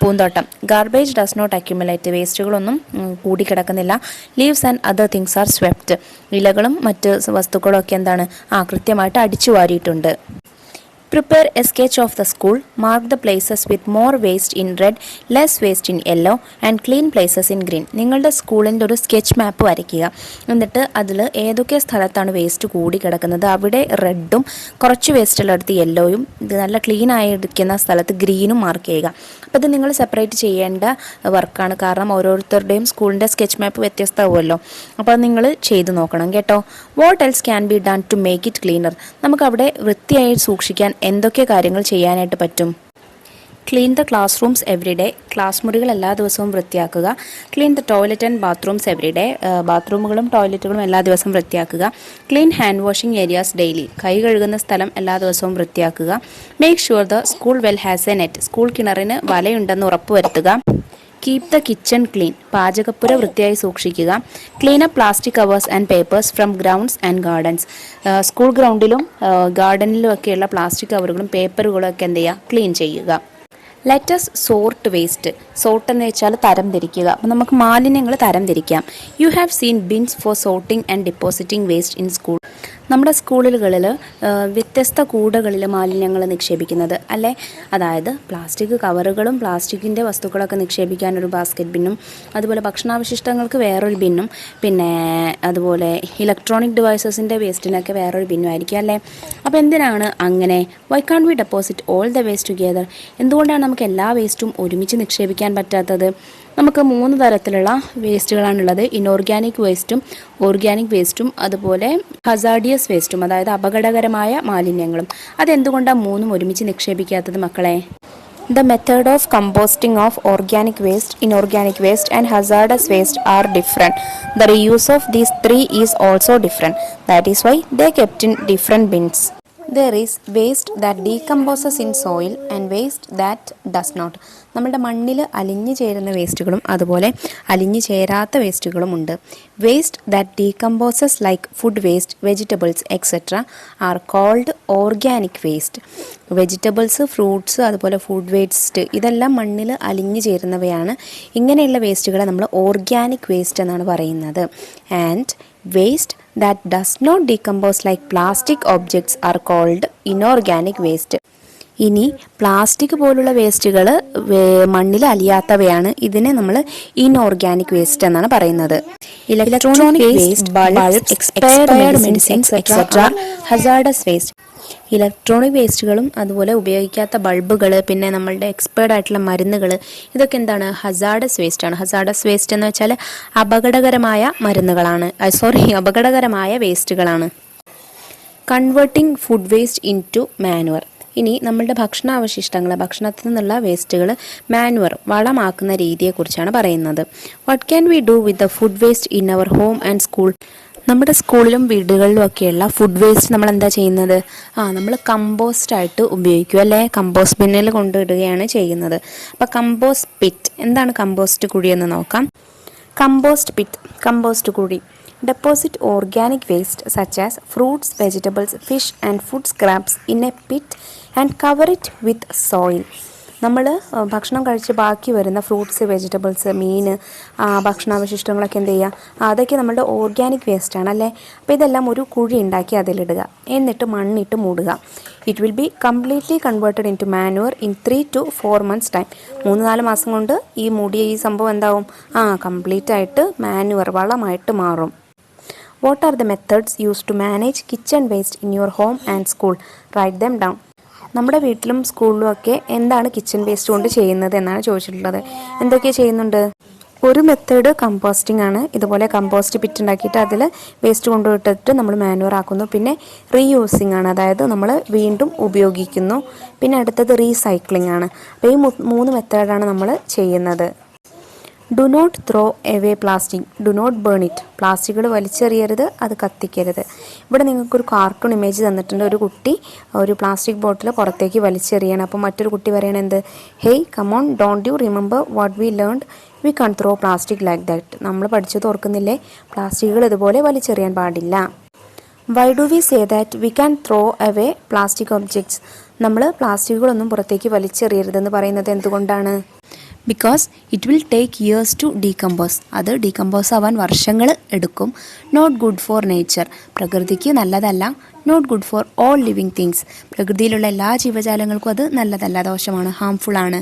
പൂന്തോട്ടം. ഗാർബേജ് ഡസ് നോട്ട് അക്യുമുലേറ്റ്, വേസ്റ്റുകളൊന്നും കൂടിക്കിടക്കുന്നില്ല. Leaves and other things are swept, ഇലകളും മറ്റ് വസ്തുക്കളും ഒക്കെ എന്താണ്, കൃത്യമായിട്ട് അടിച്ചു വാരിയിട്ടുണ്ട്. Prepare a sketch of the school. Mark the places with more waste in red, less waste in yellow and clean places in green. നിങ്ങളുടെ സ്കൂളിൻ്റെ ഒരു സ്കെച്ച് മാപ്പ് വരയ്ക്കുക. എന്നിട്ട് അതിൽ ഏതൊക്കെ സ്ഥലത്താണ് വേസ്റ്റ് കൂടി കിടക്കുന്നത് അവിടെ റെഡും കുറച്ച് വേസ്റ്റുള്ളടുത്ത് യെല്ലോയും നല്ല ക്ലീൻ ആയി എടുക്കുന്ന സ്ഥലത്ത് ഗ്രീനും മാർക്ക് ചെയ്യുക. അപ്പോൾ ഇത് നിങ്ങൾ സെപ്പറേറ്റ് ചെയ്യേണ്ട വർക്കാണ്, കാരണം ഓരോരുത്തരുടെയും സ്കൂളിൻ്റെ സ്കെച്ച് മാപ്പ് വ്യത്യസ്തമാവുമല്ലോ. അപ്പോൾ അത് നിങ്ങൾ ചെയ്ത് നോക്കണം കേട്ടോ. What else can be done to make it cleaner. നമുക്കവിടെ വൃത്തിയായി സൂക്ഷിക്കാൻ എന്തൊക്കെ കാര്യങ്ങൾ ചെയ്യാനായിട്ട് പറ്റും. Clean the classrooms every day, class മുറികൾ എല്ലാ ദിവസവും വൃത്തിയാക്കുക. Clean the toilet and bathrooms every day, ബാത്റൂമുകളും ടോയ്ലറ്റുകളും എല്ലാ ദിവസവും വൃത്തിയാക്കുക. Clean hand washing areas daily, കൈ കഴുകുന്ന സ്ഥലം എല്ലാ ദിവസവും വൃത്തിയാക്കുക. Make sure the school well has a net, school കിണറിന് വലയുണ്ടെന്ന് ഉറപ്പുവരുത്തുക. കീപ് ദ കിച്ചൺ ക്ലീൻ, പാചകപ്പുര വൃത്തിയായി സൂക്ഷിക്കുക. Clean up plastic covers and papers from grounds and gardens, school ഗ്രൗണ്ടിലും ഗാർഡനിലും ഒക്കെയുള്ള പ്ലാസ്റ്റിക് കവറുകളും പേപ്പറുകളും ഒക്കെ എന്ത് ചെയ്യുക, ക്ലീൻ ചെയ്യുക. ലെറ്റസ് സോർട്ട് വേസ്റ്റ്, സോർട്ട് എന്ന് വെച്ചാൽ തരം തിരിക്കുക. അപ്പോൾ നമുക്ക് മാലിന്യങ്ങൾ തരം തിരിക്കാം. You have seen bins for sorting and depositing waste in school. നമ്മുടെ സ്കൂളുകളിൽ വ്യത്യസ്ത കൂടകളിൽ മാലിന്യങ്ങൾ നിക്ഷേപിക്കുന്നത് അല്ലേ? അതായത് പ്ലാസ്റ്റിക് കവറുകളും പ്ലാസ്റ്റിക്കിൻ്റെ വസ്തുക്കളൊക്കെ നിക്ഷേപിക്കാനൊരു ബാസ്ക്കറ്റ് ബിന്നും, അതുപോലെ ഭക്ഷണാവശിഷ്ടങ്ങൾക്ക് വേറൊരു ബിന്നും, പിന്നെ അതുപോലെ ഇലക്ട്രോണിക് ഡിവൈസസിൻ്റെ വേസ്റ്റിനൊക്കെ വേറൊരു ബിന്നും ആയിരിക്കും അല്ലേ? അപ്പോൾ എന്തിനാണ് അങ്ങനെ? Why can we deposit all the waste together? എന്തുകൊണ്ടാണ് നമുക്ക് എല്ലാ വേസ്റ്റും ഒരുമിച്ച് നിക്ഷേപിക്കാൻ പറ്റാത്തത്? നമുക്ക് 3 തരത്തിലുള്ള വേസ്റ്റുകളാണുള്ളത്. ഇനോർഗാനിക് വേസ്റ്റും ഓർഗാനിക് വേസ്റ്റും അതുപോലെ ഹസാഡിയസ് വേസ്റ്റും, അതായത് അപകടകരമായ മാലിന്യങ്ങളും. അതെന്തുകൊണ്ടാണ് 3ഉം ഒരുമിച്ച് നിക്ഷേപിക്കാത്തത് മക്കളെ? The method of composting of organic waste, inorganic waste and hazardous waste are different. The reuse of these 3 is also different. That is why they kept in different bins. There is waste that decomposes in soil and waste that does not. നമ്മുടെ മണ്ണിൽ അലിഞ്ഞു ചേരുന്ന വേസ്റ്റുകളും അതുപോലെ അലിഞ്ഞു ചേരാത്ത വേസ്റ്റുകളും ഉണ്ട്. Waste that decomposes like food waste, vegetables etcetera are called organic waste. Vegetables, fruits, അതുപോലെ ഫുഡ് വേസ്റ്റ് ഇതെല്ലാം മണ്ണിൽ അലിഞ്ഞു ചേരുന്നവയാണ്. ഇങ്ങനെയുള്ള വേസ്റ്റുകളെ നമ്മൾ ഓർഗാനിക് വേസ്റ്റ് എന്നാണ് പറയുന്നത്. And waste that does not decompose like plastic objects are called inorganic waste. ഇനി plastic പോലുള്ള വേസ്റ്റുകൾ മണ്ണിൽ അലിയാത്തവയാണ്. ഇതിനെ നമ്മൾ ഇൻഓർഗാനിക് വേസ്റ്റ് എന്നാണ് പറയുന്നത്. Electronic waste, bulbs, expired medicines etcetera hazardous waste. Electronic വേസ്റ്റുകളും അതുപോലെ ഉപയോഗിക്കാത്ത ബൾബുകൾ, പിന്നെ നമ്മളുടെ എക്സ്പയർഡ് ആയിട്ടുള്ള മരുന്നുകൾ, ഇതൊക്കെ എന്താണ്? ഹസാർഡസ് വേസ്റ്റ് ആണ്. ഹസാർഡസ് വേസ്റ്റ് എന്ന് വെച്ചാൽ അപകടകരമായ മരുന്നുകളാണ്, അപകടകരമായ വേസ്റ്റുകളാണ്. Converting food waste into manure. ഇനി നമ്മളുടെ ഭക്ഷണാവശിഷ്ടങ്ങൾ, ഭക്ഷണത്തിൽ നിന്നുള്ള വേസ്റ്റുകൾ മാനുവർ, വളമാക്കുന്ന രീതിയെക്കുറിച്ചാണ് പറയുന്നത്. What can we do with the food waste in our home and school? നമ്മുടെ സ്കൂളിലും വീടുകളിലും ഒക്കെയുള്ള ഫുഡ് വേസ്റ്റ് നമ്മൾ എന്താ ചെയ്യുന്നത്? നമ്മൾ കമ്പോസ്റ്റായിട്ട് ഉപയോഗിക്കും അല്ലേ? കമ്പോസ്റ്റ് ബിന്നിൽ കൊണ്ടിടുകയാണ് ചെയ്യുന്നത്. അപ്പോൾ കമ്പോസ്റ്റ് പിറ്റ്, എന്താണ് കമ്പോസ്റ്റ് കുഴി എന്ന് നോക്കാം. കമ്പോസ്റ്റ് പിറ്റ്, കമ്പോസ്റ്റ് കുഴി. Deposit organic waste such as fruits, vegetables, fish and food scraps in a pit and cover it with soil. നമ്മൾ ഭക്ഷണം കഴിച്ച് ബാക്കി വരുന്ന ഫ്രൂട്ട്സ്, വെജിറ്റബിൾസ്, മീൻ, ഭക്ഷണാവശിഷ്ടങ്ങളൊക്കെ എന്ത് ചെയ്യുക? അതൊക്കെ നമ്മളുടെ ഓർഗാനിക് വേസ്റ്റ് ആണല്ലേ. അപ്പോൾ ഇതെല്ലാം ഒരു കുഴി ഉണ്ടാക്കി അതിലിടുക, എന്നിട്ട് മണ്ണിട്ട് മൂടുക. It will be completely converted into manure in 3 to 4 months time. 3-4 മാസം കൊണ്ട് ഈ മൂടിയ ഈ സംഭവം എന്താവും? കംപ്ലീറ്റ് ആയിട്ട് മാനുവർ, വളമായിട്ട് മാറും. What are the methods used to manage kitchen waste in your home and school? Write them down. നമ്മുടെ വീട്ടിലും സ്കൂളിലും ഒക്കെ എന്താണ് കിച്ചൺ വേസ്റ്റ് കൊണ്ട് ചെയ്യുന്നത് എന്നാണ് ചോദിച്ചിട്ടുള്ളത്. എന്തൊക്കെ ചെയ്യുന്നുണ്ട്? ഒരു മെത്തേഡ് കമ്പോസ്റ്റിംഗ് ആണ്. ഇതുപോലെ കമ്പോസ്റ്റ് പിറ്റ് ഉണ്ടാക്കിയിട്ട് അതിൽ വേസ്റ്റ് കൊണ്ടുപോയിട്ടിട്ട് നമ്മൾ മാനുവർ ആക്കുന്നു. പിന്നെ റീയൂസിങ് ആണ്, അതായത് നമ്മൾ വീണ്ടും ഉപയോഗിക്കുന്നു. പിന്നെ അടുത്തത് റീസൈക്ലിംഗ് ആണ്. അപ്പോൾ ഈ 3 മെത്തേഡാണ് നമ്മൾ ചെയ്യുന്നത്. Do not throw away plastic, do not burn it. പ്ലാസ്റ്റിക്കുകൾ വലിച്ചെറിയരുത്, അത് കത്തിക്കരുത്. ഇവിടെ നിങ്ങൾക്കൊരു കാർട്ടൂൺ ഇമേജ് തന്നിട്ടുണ്ട്. ഒരു കുട്ടി ഒരു പ്ലാസ്റ്റിക് ബോട്ടിൽ പുറത്തേക്ക് വലിച്ചെറിയണം. അപ്പോൾ മറ്റൊരു കുട്ടി പറയണത് എന്ത്? Hey come on, don't you remember what we learned? We can't throw plastic like that. നമ്മൾ പഠിച്ചത് ഓർക്കുന്നില്ലേ? പ്ലാസ്റ്റിക്കുകൾ ഇതുപോലെ വലിച്ചെറിയാൻ പാടില്ല. Why do we say that we can throw away plastic objects? നമ്മൾ പ്ലാസ്റ്റിക്കുകളൊന്നും പുറത്തേക്ക് വലിച്ചെറിയരുതെന്ന് പറയുന്നത് എന്തുകൊണ്ടാണ്? Because it will take years to decompose. അത് ഡീകമ്പോസ് ആവാൻ വർഷങ്ങൾ എടുക്കും. നോട്ട് ഗുഡ് ഫോർ നേച്ചർ, പ്രകൃതിക്ക് നല്ലതല്ല. Not good for all living things, പ്രകൃതിയിലുള്ള എല്ലാ ജീവജാലങ്ങൾക്കും അത് നല്ലതല്ല, ദോഷമാണ്, ഹാംഫുൾ ആണ്.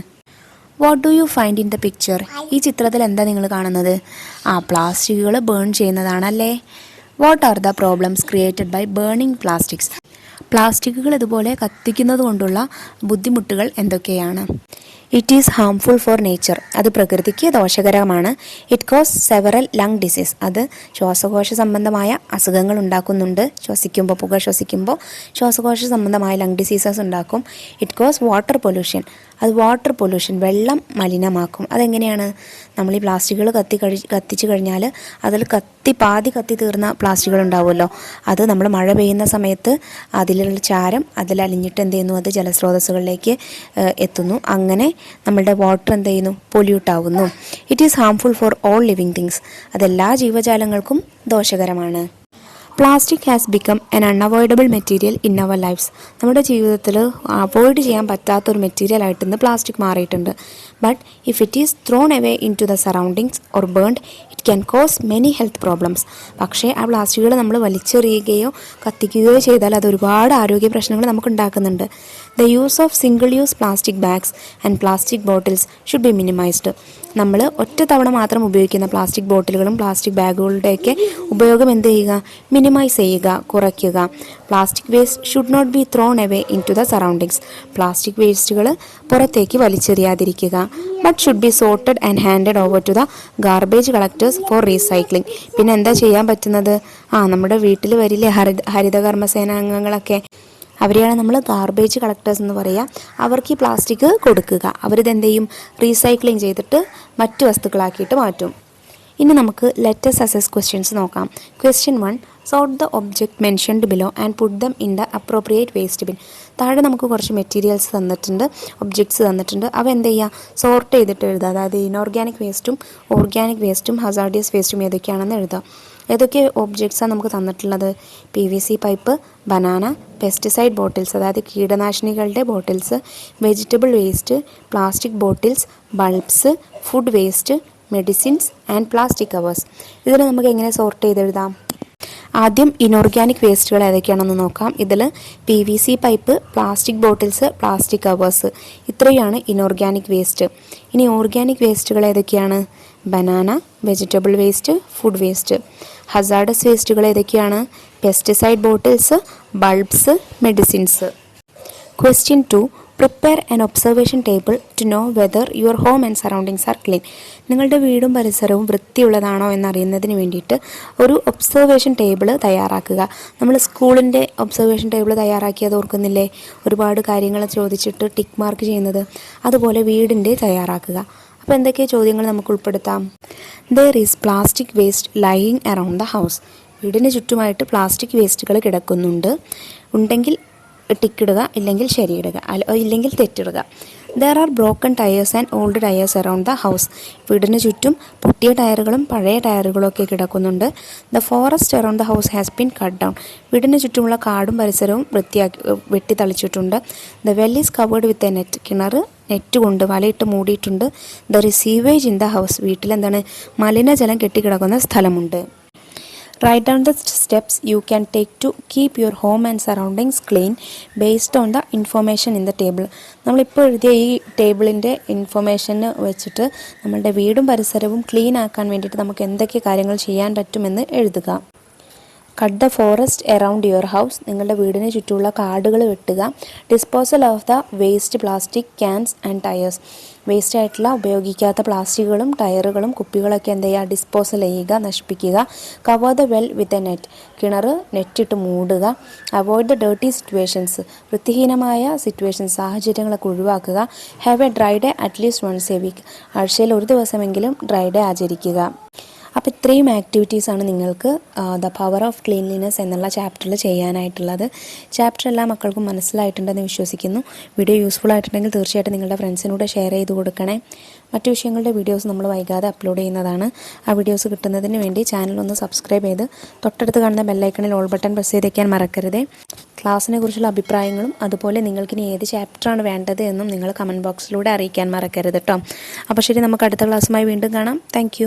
What do you find in the picture? ഈ ചിത്രത്തിൽ എന്താ നിങ്ങൾ കാണുന്നത്? പ്ലാസ്റ്റിക്കുകൾ ബേൺ ചെയ്യുന്നതാണല്ലേ. What are the problems created by burning plastics? പ്ലാസ്റ്റിക്കുകൾ ഇതുപോലെ കത്തിക്കുന്നത് കൊണ്ടുള്ള ബുദ്ധിമുട്ടുകൾ എന്തൊക്കെയാണ്? It is harmful for nature, അത് പ്രകൃതിക്ക് ദോഷകരമാണ്. It cause several lung disease, അത് ശ്വാസകോശ സംബന്ധമായ അസുഖങ്ങൾ ഉണ്ടാക്കുന്നുണ്ട്. പുക ശ്വസിക്കുമ്പോൾ ശ്വാസകോശ സംബന്ധമായ ലങ് ഡിസീസസ് ഉണ്ടാക്കും. ഇറ്റ് കോസ് വാട്ടർ പൊല്യൂഷൻ, അത് വാട്ടർ പൊല്യൂഷൻ, വെള്ളം മലിനമാക്കും. അതെങ്ങനെയാണ്? നമ്മൾ ഈ പ്ലാസ്റ്റിക്കുകൾ കത്തിച്ചു കഴിഞ്ഞാൽ അതിൽ പാതി കത്തി തീർന്ന പ്ലാസ്റ്റിക്കുകൾ ഉണ്ടാവുമല്ലോ, അത് നമ്മൾ മഴ പെയ്യുന്ന സമയത്ത് അതിലുള്ള ചാരം അതിലലിഞ്ഞിട്ട് എന്ത് ചെയ്യുന്നു? അത് ജലസ്രോതസ്സുകളിലേക്ക് എത്തുന്നു. അങ്ങനെ നമ്മളുടെ വാട്ടർ എന്ത് ചെയ്യുന്നു? പൊല്യൂട്ട് ആവുന്നു. It is harmful for all living things, അതെല്ലാ ജീവജാലങ്ങൾക്കും ദോഷകരമാണ്. Plastic has become an unavoidable material in our lifes. നമ്മുടെ ജീവിതത്തിൽ അവോയ്ഡ് ചെയ്യാൻ പറ്റാത്തൊരു മെറ്റീരിയൽ ആയിട്ട് ഇന്ന് പ്ലാസ്റ്റിക് മാറിയിട്ടുണ്ട്. But if it is thrown away into the surroundings or burned, it can cause many health problems. പക്ഷേ ആ പ്ലാസ്റ്റിക്കുകൾ നമ്മൾ വലിച്ചെറിയുകയോ കത്തിക്കുകയോ ചെയ്താൽ അത് ഒരുപാട് ആരോഗ്യ പ്രശ്നങ്ങൾ നമുക്ക് ഉണ്ടാക്കുന്നുണ്ട്. The use of single-use plastic bags and plastic bottles should be minimized. നമ്മൾ ഒറ്റ തവണ മാത്രം ഉപയോഗിക്കുന്ന പ്ലാസ്റ്റിക് ബോട്ടിലുകളും പ്ലാസ്റ്റിക് ബാഗുകളുടെയൊക്കെ ഉപയോഗം എന്ത് ചെയ്യുക, മിനിമൈസ് ചെയ്യുക, കുറയ്ക്കുക. Plastic waste should not be thrown away into the surroundings. Plastic വേസ്റ്റുകൾ പുറത്തേക്ക് വലിച്ചെറിയാതിരിക്കുക. But should be sorted and handed over to the garbage collectors for recycling. പിന്നെ എന്താ ചെയ്യാൻ പറ്റുന്നത്, നമ്മുടെ വീട്ടിൽ വരില്ലേ ഹരിതകർമ്മസേനാംഗങ്ങളൊക്കെ, അവരെയാണ് നമ്മൾ ഗാർബേജ് കളക്ടേഴ്സ് എന്ന് പറയുക. അവർക്ക് ഈ പ്ലാസ്റ്റിക് കൊടുക്കുക. അവരിതെന്ത് ചെയ്യും, റീസൈക്ലിംഗ് ചെയ്തിട്ട് മറ്റു വസ്തുക്കളാക്കിയിട്ട് മാറ്റും. ഇനി നമുക്ക് ലെറ്റസ് അസസ് ക്വസ്റ്റ്യൻസ് നോക്കാം. Question 1, sort the object mentioned below and put them in the appropriate waste bin. താഴെ നമുക്ക് കുറച്ച് മെറ്റീരിയൽസ് തന്നിട്ടുണ്ട്, ഒബ്ജക്ട്സ് തന്നിട്ടുണ്ട്. അവ എന്ത് ചെയ്യുക, സോർട്ട് ചെയ്തിട്ട് എഴുതുക. അതായത് ഇനോർഗാനിക് വേസ്റ്റും ഓർഗാനിക് വേസ്റ്റും ഹസാർഡിയസ് വേസ്റ്റും ഏതൊക്കെയാണെന്ന് എഴുതുക. ഏതൊക്കെ ഒബ്ജക്ട്സാണ് നമുക്ക് തന്നിട്ടുള്ളത്? PVC pipe, banana, pesticide bottles അതായത് കീടനാശിനികളുടെ bottles, vegetable waste, plastic bottles, bulbs, food waste, medicines and plastic covers. ഇതിൽ നമുക്ക് എങ്ങനെ സോർട്ട് ചെയ്തെഴുതാം? ആദ്യം ഇനോർഗാനിക് വേസ്റ്റുകൾ ഏതൊക്കെയാണെന്ന് നോക്കാം. ഇതിൽ PVC pipe, plastic bottles, plastic covers, ഇത്രയാണ് ഇനോർഗാനിക് വേസ്റ്റ്. ഇനി ഓർഗാനിക് വേസ്റ്റുകൾ ഏതൊക്കെയാണ്? Banana, vegetable waste, food waste. Hazardous വേസ്റ്റുകൾ ഏതൊക്കെയാണ്? Pesticide bottles, bulbs, medicines. Question 2, prepare an observation table to know whether your home and surroundings are clean. നിങ്ങളുടെ വീടും പരിസരവും വൃത്തിയുള്ളതാണോ എന്നറിയുന്നതിന് വേണ്ടിയിട്ട് ഒരു ഒബ്സർവേഷൻ ടേബിൾ തയ്യാറാക്കുക. നമ്മൾ സ്കൂളിൻ്റെ ഒബ്സർവേഷൻ ടേബിൾ തയ്യാറാക്കിയത് ഓർക്കുന്നില്ലേ? ഒരുപാട് കാര്യങ്ങൾ ചോദിച്ചിട്ട് ടിക്ക് മാർക്ക് ചെയ്യുന്നത്. അതുപോലെ വീടിൻ്റെ തയ്യാറാക്കുക. അപ്പോൾ എന്തൊക്കെ ചോദ്യങ്ങൾ നമുക്ക് ഉൾപ്പെടുത്താം? There is plastic waste lying around the house. വീടിന് ചുറ്റുമായിട്ട് പ്ലാസ്റ്റിക് വേസ്റ്റുകൾ കിടക്കുന്നുണ്ട്. ഉണ്ടെങ്കിൽ ടിക്കിടുക, ഇല്ലെങ്കിൽ ശരിയിടുക, ഇല്ലെങ്കിൽ തെറ്റിടുക. There are broken tyres and old tyres around the house. വീടിന് ചുറ്റും പൊട്ടിയ ടയറുകളും പഴയ ടയറുകളും ഒക്കെ കിടക്കുന്നുണ്ട്. The forest around the house has been cut down. വീടിന് ചുറ്റുമുള്ള കാടും പരിസരവും വെട്ടിത്തളിച്ചിട്ടുണ്ട്. The well is covered with a net. കിണർ നെറ്റ് കൊണ്ട് വലയിട്ട് മൂടിയിട്ടുണ്ട്. There is sewage in the house. വീട്ടിലെന്താണ്, മലിനജലം കെട്ടിക്കിടക്കുന്ന സ്ഥലമുണ്ട്. Write down the steps you can take to keep your home and surroundings clean based on the information in the table. നമ്മളിപ്പോൾ എഴുതിയ ഈ ടേബിളിൻ്റെ ഇൻഫർമേഷന് വെച്ചിട്ട് നമ്മളുടെ വീടും പരിസരവും ക്ലീൻ ആക്കാൻ വേണ്ടിയിട്ട് നമുക്ക് എന്തൊക്കെ കാര്യങ്ങൾ ചെയ്യാൻ പറ്റുമെന്ന് എഴുതുക. Cut the forest around your house. നിങ്ങളുടെ വീടിന് ചുറ്റുമുള്ള കാടുകൾ വെട്ടുക. Disposal of the waste plastic cans and tyres. Waste ആയിട്ടുള്ള ഉപയോഗിക്കാത്ത പ്ലാസ്റ്റിക്കുകളും ടയറുകളും കുപ്പികളൊക്കെ എന്ത് ചെയ്യുക, ഡിസ്പോസൽ ചെയ്യുക, നശിപ്പിക്കുക. Cover the well with a net. കിണർ നെറ്റിട്ട് മൂടുക. Avoid the dirty situations. വൃത്തിഹീനമായ സിറ്റുവേഷൻസ്, സാഹചര്യങ്ങളൊക്കെ ഒഴിവാക്കുക. Have a dry day at least once a week. ആഴ്ചയിൽ ഒരു ദിവസമെങ്കിലും ഡ്രൈ ഡേ ആചരിക്കുക. അപ്പോൾ ഇത്രയും ആക്ടിവിറ്റീസാണ് നിങ്ങൾക്ക് ദ പവർ ഓഫ് ക്ലീൻലിനെസ് എന്നുള്ള ചാപ്റ്ററിൽ ചെയ്യാനായിട്ടുള്ളത്. ചാപ്റ്റർ എല്ലാ മക്കൾക്കും മനസ്സിലായിട്ടുണ്ടെന്ന് വിശ്വസിക്കുന്നു. വീഡിയോ യൂസ്ഫുൾ ആയിട്ടുണ്ടെങ്കിൽ തീർച്ചയായിട്ടും നിങ്ങളുടെ ഫ്രണ്ട്സിനൂടെ ഷെയർ ചെയ്ത് കൊടുക്കണേ. മറ്റു വിഷയങ്ങളുടെ വീഡിയോസ് നമ്മൾ വൈകാതെ അപ്ലോഡ് ചെയ്യുന്നതാണ്. ആ വീഡിയോസ് കിട്ടുന്നതിന് വേണ്ടി ചാനൽ ഒന്ന് സബ്സ്ക്രൈബ് ചെയ്ത് തൊട്ടടുത്ത് കാണുന്ന ബെല്ലൈക്കണിൽ ഓൾ ബട്ടൺ പ്രസ് ചെയ്ത് വയ്ക്കാൻ മറക്കരുതേ. ക്ലാസ്സിനെ കുറിച്ചുള്ള അഭിപ്രായങ്ങളും അതുപോലെ നിങ്ങൾക്കിനി ഏത് ചാപ്റ്ററാണ് വേണ്ടത് എന്നും നിങ്ങൾ കമൻറ്റ് ബോക്സിലൂടെ അറിയിക്കാൻ മറക്കരുത് കേട്ടോ. അപ്പോൾ ശരി, നമുക്ക് അടുത്ത ക്ലാസ്സുമായി വീണ്ടും കാണാം. താങ്ക്